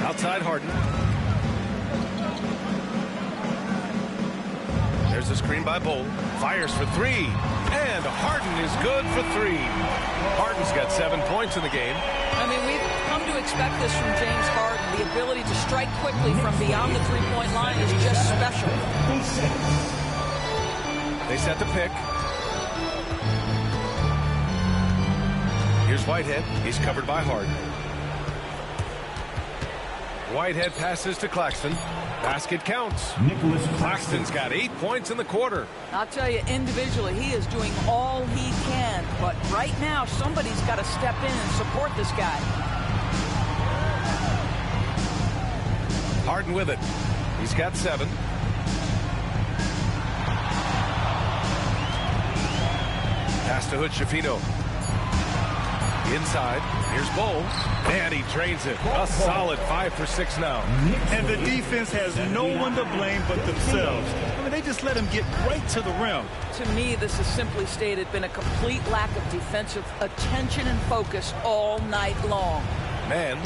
Outside Harden. There's a screen by Bull. Fires for three. And Harden is good for three. Harden's got 7 points in the game. I mean, we've come to expect this from James Harden. The ability to strike quickly from beyond the three-point line is just special. They set the pick. Here's Whitehead. He's covered by Harden. Whitehead passes to Claxton. Basket counts. Claxton's got 8 points in the quarter. I'll tell you, individually, he is doing all he can. But right now, somebody's got to step in and support this guy. Harden with it. He's got 7. Pass to Hood Schifino. Inside. Here's Bull. And he drains it. A solid 5 for 6 now. And the defense has no one to blame but themselves. I mean, they just let him get right to the rim. To me, this has simply stated been a complete lack of defensive attention and focus all night long. Man.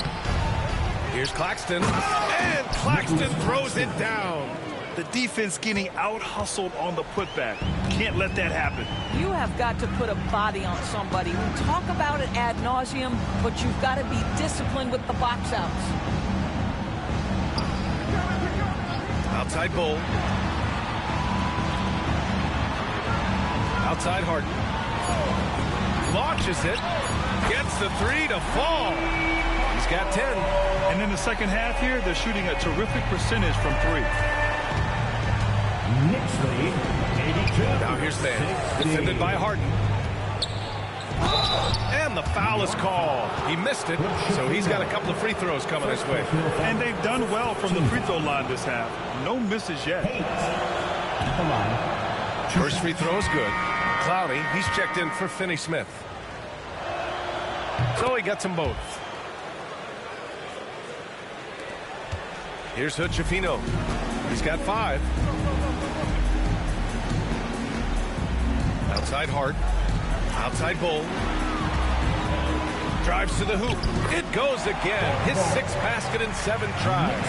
Here's Claxton. And Claxton throws it down. The defense getting out-hustled on the putback. Can't let that happen. You have got to put a body on somebody. We talk about it ad nauseum, but you've got to be disciplined with the box outs. Outside Bull. Outside Harden. Launches it. Gets the three to fall. He's got 10. And in the second half here, they're shooting a terrific percentage from three. Now here's Van, defended by Harden. And the foul is called. He missed it, so he's got a couple of free throws coming his way. And they've done well from the free throw line this half. No misses yet. First free throw is good. Clowney, he's checked in for Finney Smith. So he gets them both. Here's Hood Schifino. He's got 5. Outside Hart. Outside Bull. Drives to the hoop. It goes again. His 6th basket in 7 tries.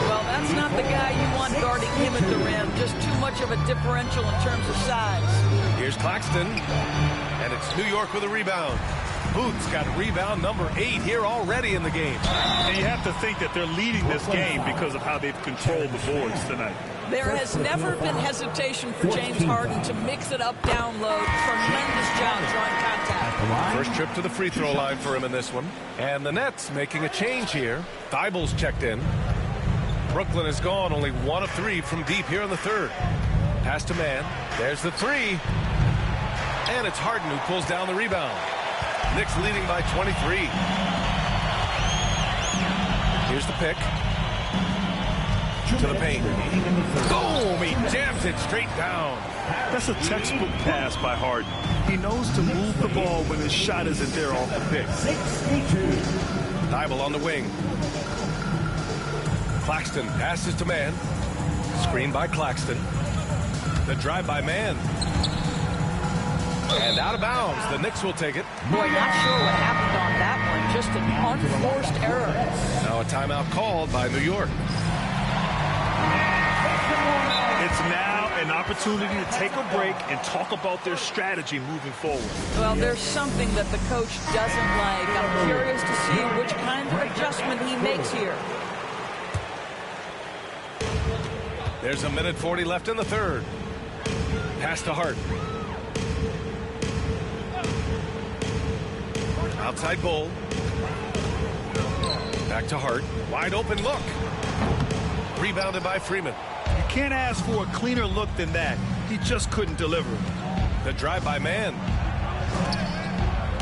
Well, that's not the guy you want guarding him at the rim. Just too much of a differential in terms of size. Here's Claxton. And it's New York with a rebound. Booth's got rebound number 8 here already in the game. And you have to think that they're leading this game because of how they've controlled the boards tonight. There has never been hesitation for James Harden to mix it up down low. Tremendous job drawing contact. First trip to the free throw line for him in this one. And the Nets making a change here. Thibel's checked in. Brooklyn has gone only 1 of 3 from deep here in the third. Pass to Man. There's the 3. And it's Harden who pulls down the rebound. Knicks leading by 23. Here's the pick. To the paint. Boom! He jams it straight down. That's a textbook pass by Harden. He knows to move the ball when his shot isn't there off the pick. Thibault on the wing. Claxton passes to Man. Screen by Claxton. The drive by Man. And out of bounds. The Knicks will take it. Boy, not sure what happened on that one. Just an unforced error. Now a timeout called by New York. It's now an opportunity to take a break and talk about their strategy moving forward. Well, there's something that the coach doesn't like. I'm curious to see which kind of adjustment he makes here. There's a minute 40 left in the third. Pass to Hart. Outside Bull. Back to Hart. Wide open look. Rebounded by Freeman. You can't ask for a cleaner look than that. He just couldn't deliver. The drive by Man.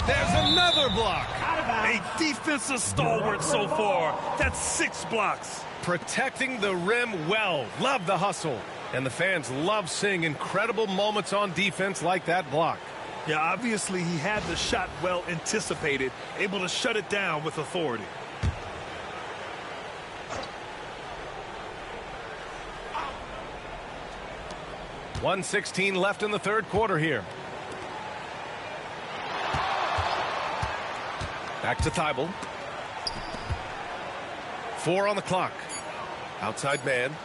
There's another block. A defensive stalwart so far. That's 6 blocks. Protecting the rim well. Love the hustle. And the fans love seeing incredible moments on defense like that block. Yeah, obviously he had the shot well anticipated, able to shut it down with authority. .116 left in the third quarter here. Back to Thibault. 4 on the clock. Outside Man.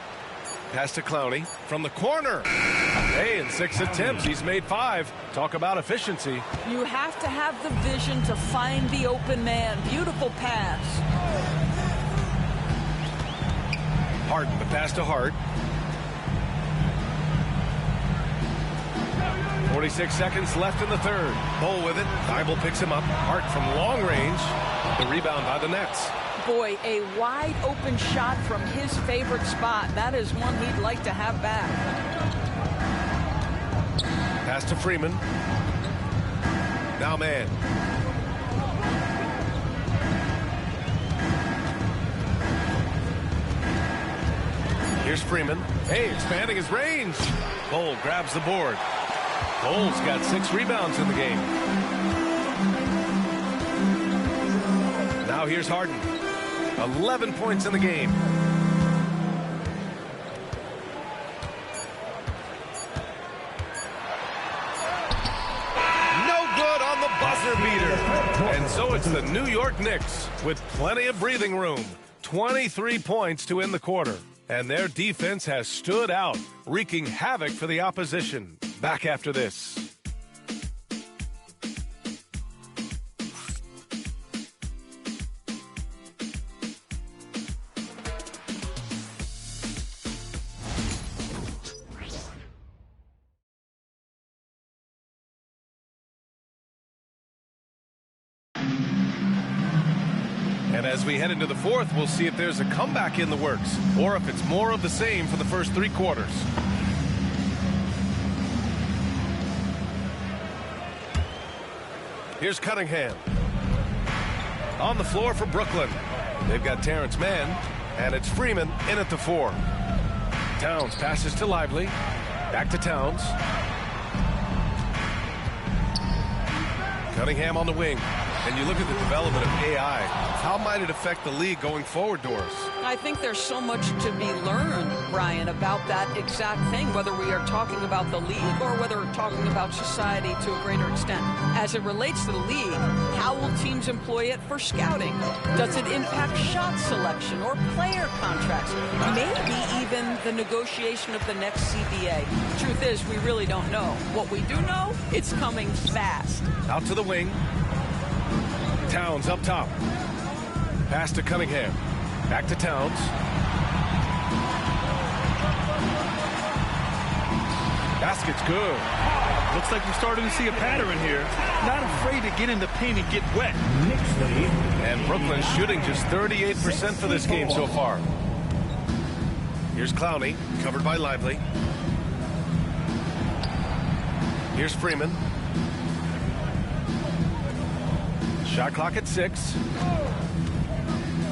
Pass to Clowney from the corner. Hey, in 6 attempts, he's made 5. Talk about efficiency. You have to have the vision to find the open man. Beautiful pass. Harden, the pass to Hart. 46 seconds left in the third. Bol with it. Thibault picks him up. Hart from long range. The rebound by the Nets. Boy, a wide open shot from his favorite spot. That is one he'd like to have back. Pass to Freeman. Now man. Here's Freeman. Hey, expanding his range. Bol grabs the board. Bol's got 6 rebounds in the game. Now here's Harden. 11 points in the game. No good on the buzzer beater. And so it's the New York Knicks with plenty of breathing room. 23 points to end the quarter. And their defense has stood out, wreaking havoc for the opposition. Back after this. And as we head into the fourth, we'll see if there's a comeback in the works or if it's more of the same for the first 3 quarters. Here's Cunningham. On the floor for Brooklyn. They've got Terrence Mann, and it's Freeman in at the 4. Towns passes to Lively. Back to Towns. Cunningham on the wing. And you look at the development of AI. How might it affect the league going forward, Doris? I think there's so much to be learned, Brian, about that exact thing, whether we are talking about the league or whether we're talking about society to a greater extent. As it relates to the league, how will teams employ it for scouting? Does it impact shot selection or player contracts? Maybe even the negotiation of the next CBA. Truth is, we really don't know. What we do know, it's coming fast. Out to the wing. Towns up top. Pass to Cunningham. Back to Towns. Basket's good. Looks like we're starting to see a pattern here. Not afraid to get in the paint and get wet. And Brooklyn's shooting just 38% for this game so far. Here's Clowney, covered by Lively. Here's Freeman. Shot clock at 6.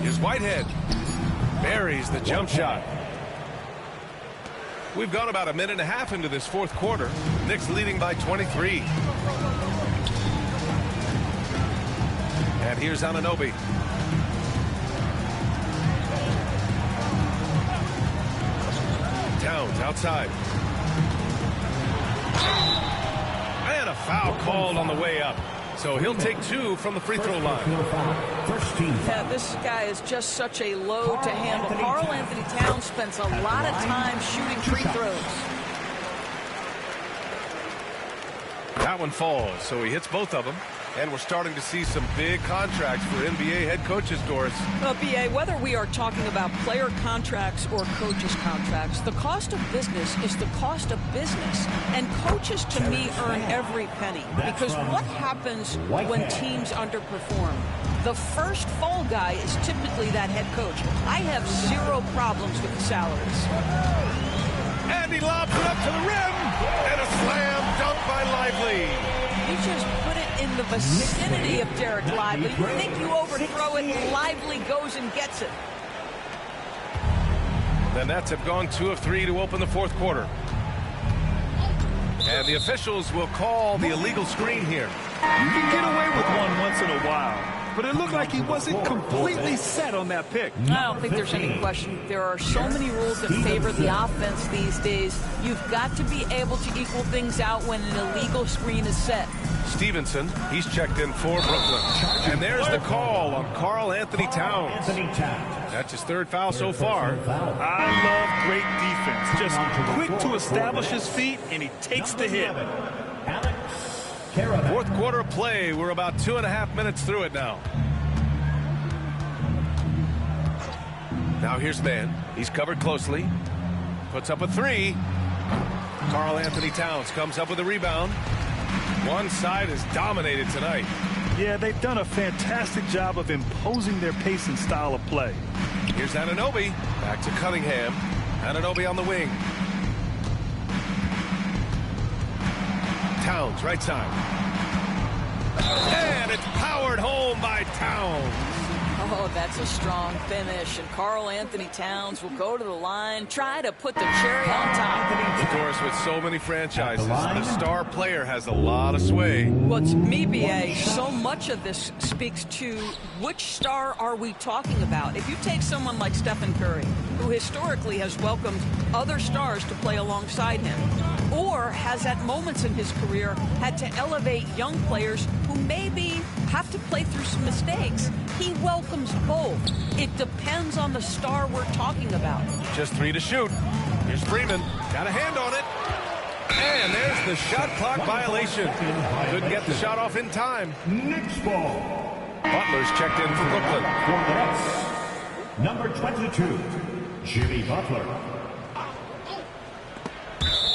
Here's Whitehead. Buries the jump shot. We've gone about a minute and a half into this fourth quarter. Knicks leading by 23. And here's Anunoby. Towns outside. And a foul called on the way up. So he'll take 2 from the free throw line. Yeah, this guy is just such a load to handle. Karl Anthony Towns spends a lot of time shooting free throws. That one falls, so he hits both of them. And we're starting to see some big contracts for NBA head coaches, Doris. Well, BA, whether we are talking about player contracts or coaches contracts, the cost of business is the cost of business. And coaches, to me, earn every penny. Because what happens when teams underperform? The first fall guy is typically that head coach. I have 0 problems with the salaries. And he lobs it up to the rim. And a slam dunk by Lively. You just put it in the vicinity of Derek Lively. You think you overthrow it, Lively goes and gets it. The Nets have gone 2 of 3 to open the fourth quarter. And the officials will call the illegal screen here. You can get away with one once in a while, but it looked like he wasn't completely set on that pick. I don't think there's any question. There are so many rules that favor the offense these days. You've got to be able to equal things out when an illegal screen is set. Stevenson, he's checked in for Brooklyn. And there's the call on Karl Anthony Towns. That's his third foul so far. I love great defense. Just quick to establish his feet, and he takes the hit. Fourth quarter of play. We're about 2.5 minutes through it now. Now here's Mann. He's covered closely. Puts up a three. Karl Anthony Towns comes up with a rebound. One side is dominated tonight. Yeah, they've done a fantastic job of imposing their pace and style of play. Here's Anunoby. Back to Cunningham. Anunoby on the wing. Towns, right side. And it's powered home by Towns. Oh, that's a strong finish. And Karl Anthony Towns will go to the line, try to put the cherry on top. Doris, with so many franchises, the star player has a lot of sway. Well, it's me, B.A. So much of this speaks to which star are we talking about. If you take someone like Stephen Curry, who historically has welcomed other stars to play alongside him, or has at moments in his career had to elevate young players who maybe have to play through some mistakes, he welcomes both. It depends on the star we're talking about. Just 3 to shoot. Here's Freeman. Got a hand on it. And there's the shot clock violation. Couldn't get the shot off in time. Next ball. Butler's checked in for Brooklyn. For the Nets, number 22, Jimmy Butler.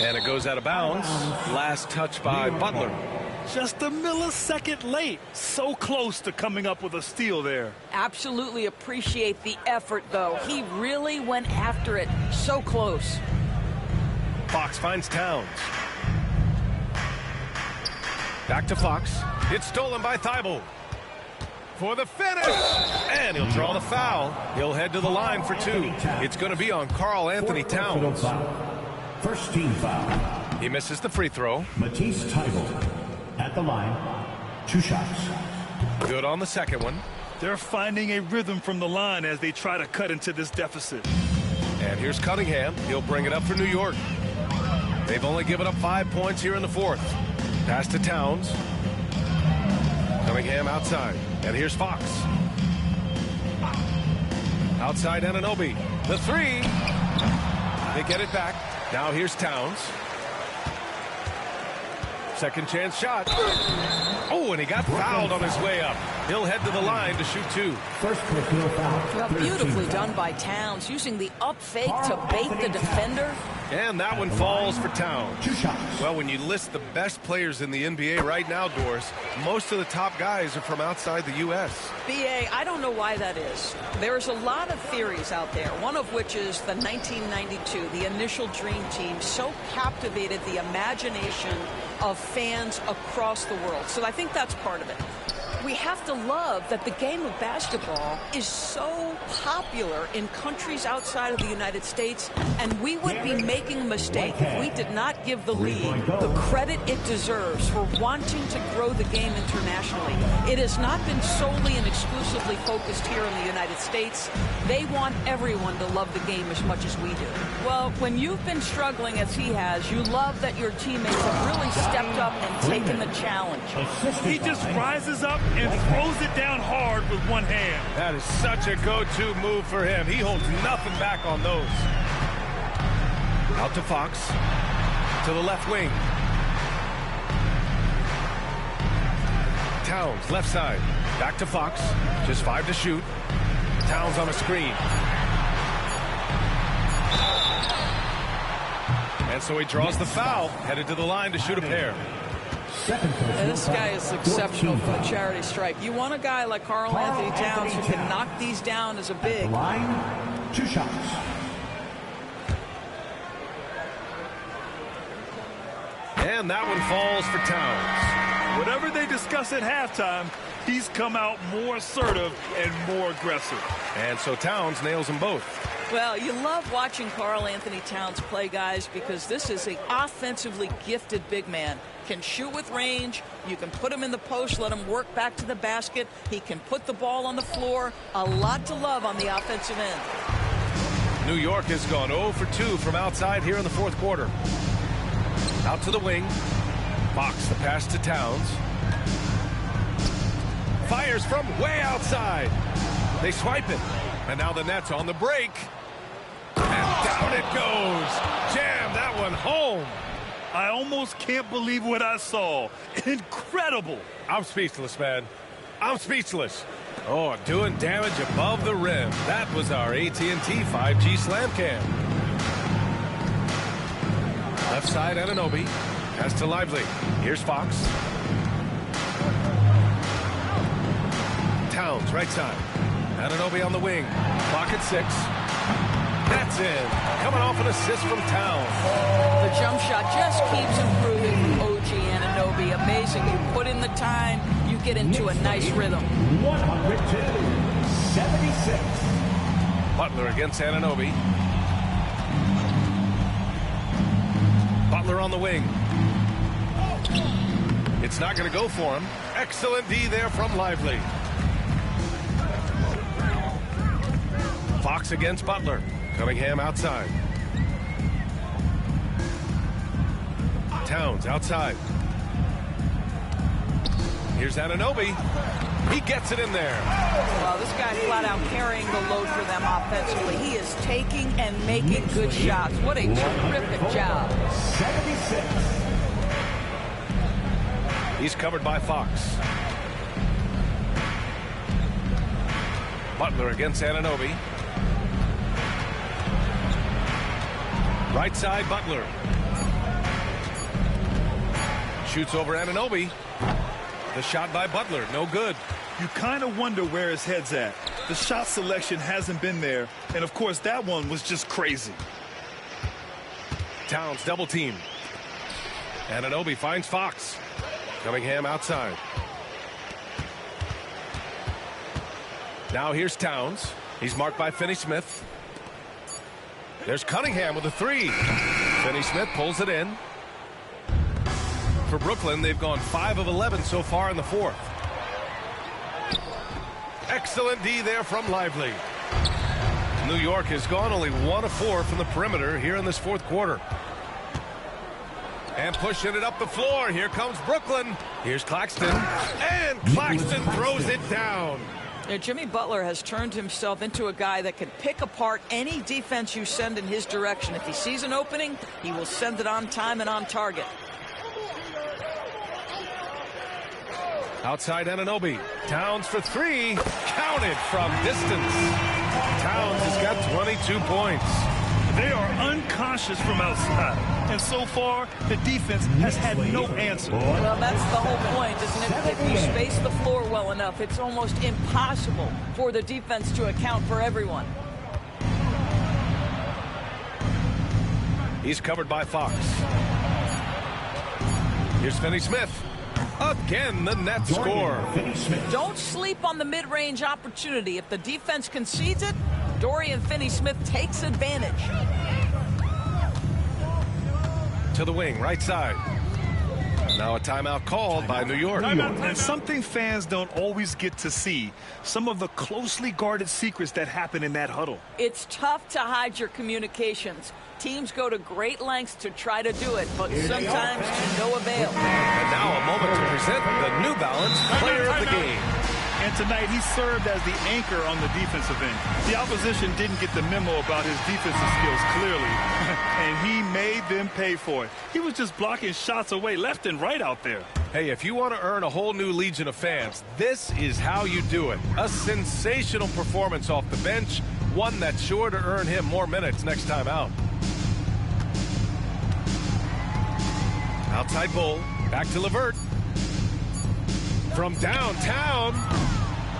And it goes out of bounds. Last touch by Butler. Just a millisecond late. So close to coming up with a steal there. Absolutely appreciate the effort, though. He really went after it. So close. Fox finds Towns. Back to Fox. It's stolen by Thibault. For the finish. And he'll draw the foul. He'll head to the line for 2. It's going to be on Karl Anthony Towns. First team foul. He misses the free throw. Matisse Thibault at the line. 2 shots. Good on the second one. They're finding a rhythm from the line as they try to cut into this deficit. And here's Cunningham. He'll bring it up for New York. They've only given up 5 points here in the fourth. Pass to Towns. Cunningham outside. And here's Fox. Outside Anunoby. The three. They get it back. Now here's Towns. Second chance shot. Oh, and he got fouled on his way up. He'll head to the line to shoot 2. First personal foul. Well, beautifully done by Towns, using the up fake to bait the defender. And that one falls for Towns. 2 shots. Well, when you list the best players in the NBA right now, Doris, most of the top guys are from outside the U.S. B.A., I don't know why that is. There's a lot of theories out there, one of which is the 1992, the initial Dream Team, so captivated the imagination of fans across the world. So I think that's part of it. We have to love that the game of basketball is so popular in countries outside of the United States, and we would be making a mistake if we did not give the league the credit it deserves for wanting to grow the game internationally. It has not been solely and exclusively focused here in the United States. They want everyone to love the game as much as we do. Well, when you've been struggling as he has, you love that your teammates have really stepped up and taken the challenge. He just rises up and throws it down hard with one hand. That is such a go-to move for him. He holds nothing back on those. Out to Fox. To the left wing. Towns, left side. Back to Fox. Just 5 to shoot. Towns on a screen. And so he draws the foul. Headed to the line to shoot a pair. This guy is exceptional for the charity stripe. You want a guy like Karl Anthony Towns who can knock these down as a big. Line, 2 shots. And that one falls for Towns. Whatever they discuss at halftime, he's come out more assertive and more aggressive. And so Towns nails them both. Well, you love watching Karl Anthony Towns play, guys, because this is an offensively gifted big man. Can shoot with range. You can put him in the post, let him work back to the basket. He can put the ball on the floor. A lot to love on the offensive end. New York has gone 0 for 2 from outside here in the fourth quarter. Out to the wing. Fox, the pass to Towns. fires from way outside. They swipe it. And now the Nets on the break. And down it goes. Jam that one home. I almost can't believe what I saw. Incredible. I'm speechless, man. I'm speechless. Oh, doing damage above the rim. That was our AT&T 5G Slam Cam. Left side, Anunoby. Pass to Lively. Here's Fox. Towns, right side. Anunoby on the wing. Clock at 6. That's in. Coming off an assist from Towns. The jump shot just keeps improving from OG Anunoby. Amazing. You put in the time, you get into a nice rhythm. 102-76. Butler against Anunoby. Butler on the wing. It's not going to go for him. Excellent D there from Lively. Fox against Butler. Cunningham outside. Towns outside. Here's Anunoby. He gets it in there. Well, this guy flat out carrying the load for them offensively. He is taking and making good shots. What a terrific job. 76. He's covered by Fox. Butler against Anunoby. Right side, Butler. Shoots over Anunoby. The shot by Butler, no good. You kind of wonder where his head's at. The shot selection hasn't been there. And, of course, that one was just crazy. Towns double team. Anunoby finds Fox. Cunningham outside. Now here's Towns. He's marked by Finney-Smith. There's Cunningham with a 3. Finney-Smith pulls it in. For Brooklyn, they've gone 5 of 11 so far in the fourth. Excellent D there from Lively. New York has gone only 1 of 4 from the perimeter here in this fourth quarter. And pushing it up the floor. Here comes Brooklyn. Here's Claxton. And Claxton throws it down. Yeah, Jimmy Butler has turned himself into a guy that can pick apart any defense you send in his direction. If he sees an opening, he will send it on time and on target. Outside Anunoby. Towns for 3. Counted from distance. Towns has got 22 points. They are unconscious from outside. And so far, the defense has had no answer. Well, that's the whole point, isn't it? If you space the floor well enough, it's almost impossible for the defense to account for everyone. He's covered by Fox. Here's Finney-Smith. Again, the net score. Don't sleep on the mid-range opportunity. If the defense concedes it, Dorian Finney-Smith takes advantage. To the wing, right side. Now a timeout called by New York. And something fans don't always get to see, some of the closely guarded secrets that happen in that huddle. It's tough to hide your communications. Teams go to great lengths to try to do it, but sometimes to no avail. And now a moment to present the New Balance Player of the Game. And tonight he served as the anchor on the defensive end. The opposition didn't get the memo about his defensive skills clearly, and he made them pay for it. He was just blocking shots away left and right out there. Hey, if you want to earn a whole new legion of fans, this is how you do it. A sensational performance off the bench, one that's sure to earn him more minutes next time out. Outside Bull, back to LeVert. From downtown,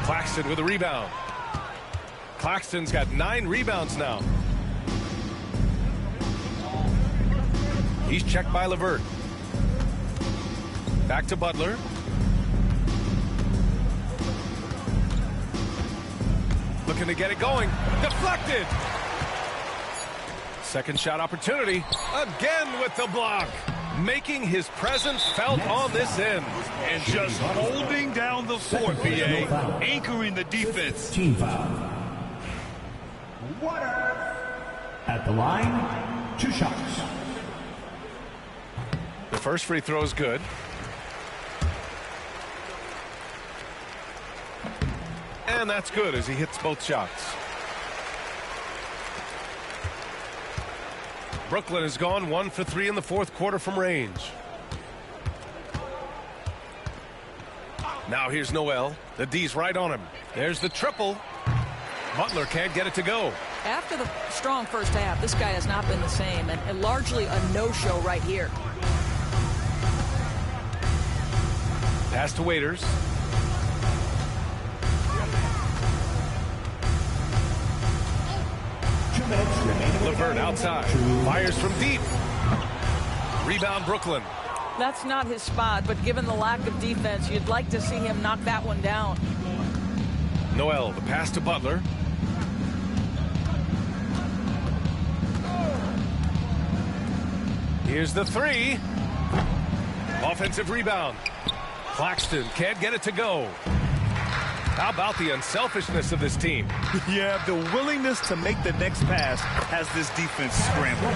Claxton with a rebound. Claxton's got 9 rebounds now. He's checked by LeVert. Back to Butler. Looking to get it going. Deflected. Second shot opportunity. Again with the block. Making his presence felt on this end. And just holding down the fort, BA. Anchoring the defense. Team foul. Water. At the line, 2 shots. The first free throw is good. And that's good as he hits both shots. Brooklyn has gone 1 for 3 in the fourth quarter from range. Now here's Noel. The D's right on him. There's the triple. Butler can't get it to go. After the strong first half, this guy has not been the same, and largely a no-show right here. Pass to Waiters. LeVert outside. Fires from deep. Rebound Brooklyn. That's not his spot, but given the lack of defense, you'd like to see him knock that one down. Noel, the pass to Butler. Here's the three. Offensive rebound. Claxton can't get it to go. How about the unselfishness of this team? Yeah, the willingness to make the next pass has this defense scrambled.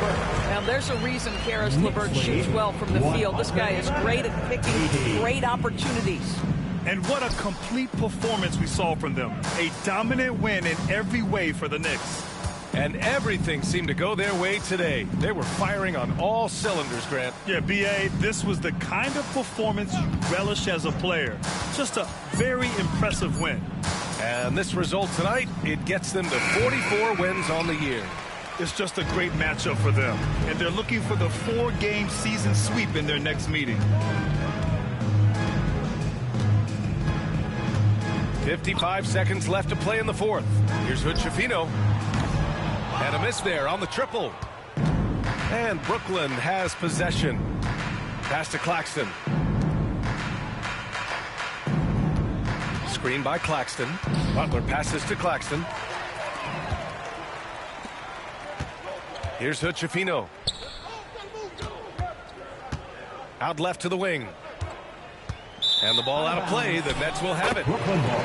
Now, there's a reason Caris LeVert shoots well from the field. This guy is great at picking great opportunities. And what a complete performance we saw from them. A dominant win in every way for the Knicks. And everything seemed to go their way today. They were firing on all cylinders, Grant. Yeah, B.A., this was the kind of performance you relish as a player. Just a very impressive win. And this result tonight, it gets them to 44 wins on the year. It's just a great matchup for them. And they're looking for the 4-game season sweep in their next meeting. 55 seconds left to play in the fourth. Here's Hood-Schifino. And a miss there on the triple. And Brooklyn has possession. Pass to Claxton. Screen by Claxton. Butler passes to Claxton. Here's Hood-Schifino. Out left to the wing. And the ball out of play. The Nets will have it. Brooklyn ball.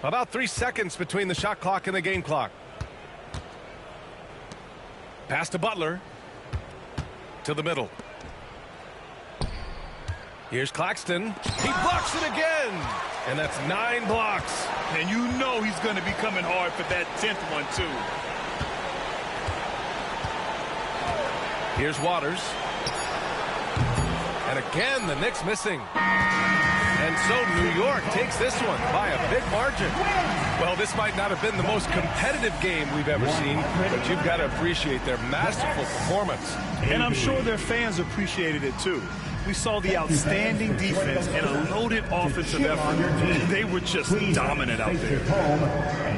About 3 seconds between the shot clock and the game clock. Pass to Butler. To the middle. Here's Claxton. He blocks it again. And that's 9 blocks. And you know he's going to be coming hard for that 10th one, too. Here's Waters. And again, the Knicks missing. And so New York takes this one by a big margin. Well, this might not have been the most competitive game we've ever seen, but you've got to appreciate their masterful performance. And I'm sure their fans appreciated it, too. We saw the outstanding defense and a loaded offensive effort. They were just dominant out there.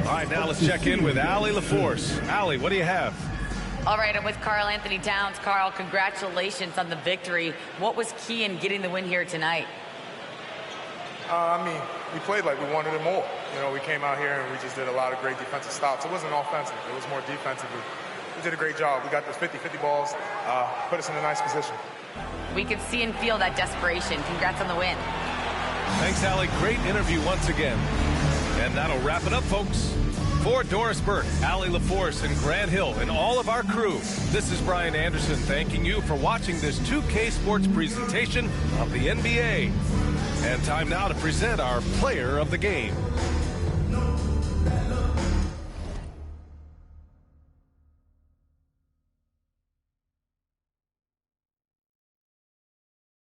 All right, now let's check in with Allie LaForce. Allie, what do you have? All right, I'm with Karl Anthony Towns. Karl, congratulations on the victory. What was key in getting the win here tonight? We played like we wanted it more. You know, we came out here and we just did a lot of great defensive stops. It wasn't offensive. It was more defensive. We did a great job. We got those 50-50 balls, put us in a nice position. We could see and feel that desperation. Congrats on the win. Thanks, Allie. Great interview once again. And that'll wrap it up, folks. For Doris Burke, Allie LaForce, and Grant Hill, and all of our crew, this is Brian Anderson thanking you for watching this 2K Sports presentation of the NBA. And time now to present our player of the game.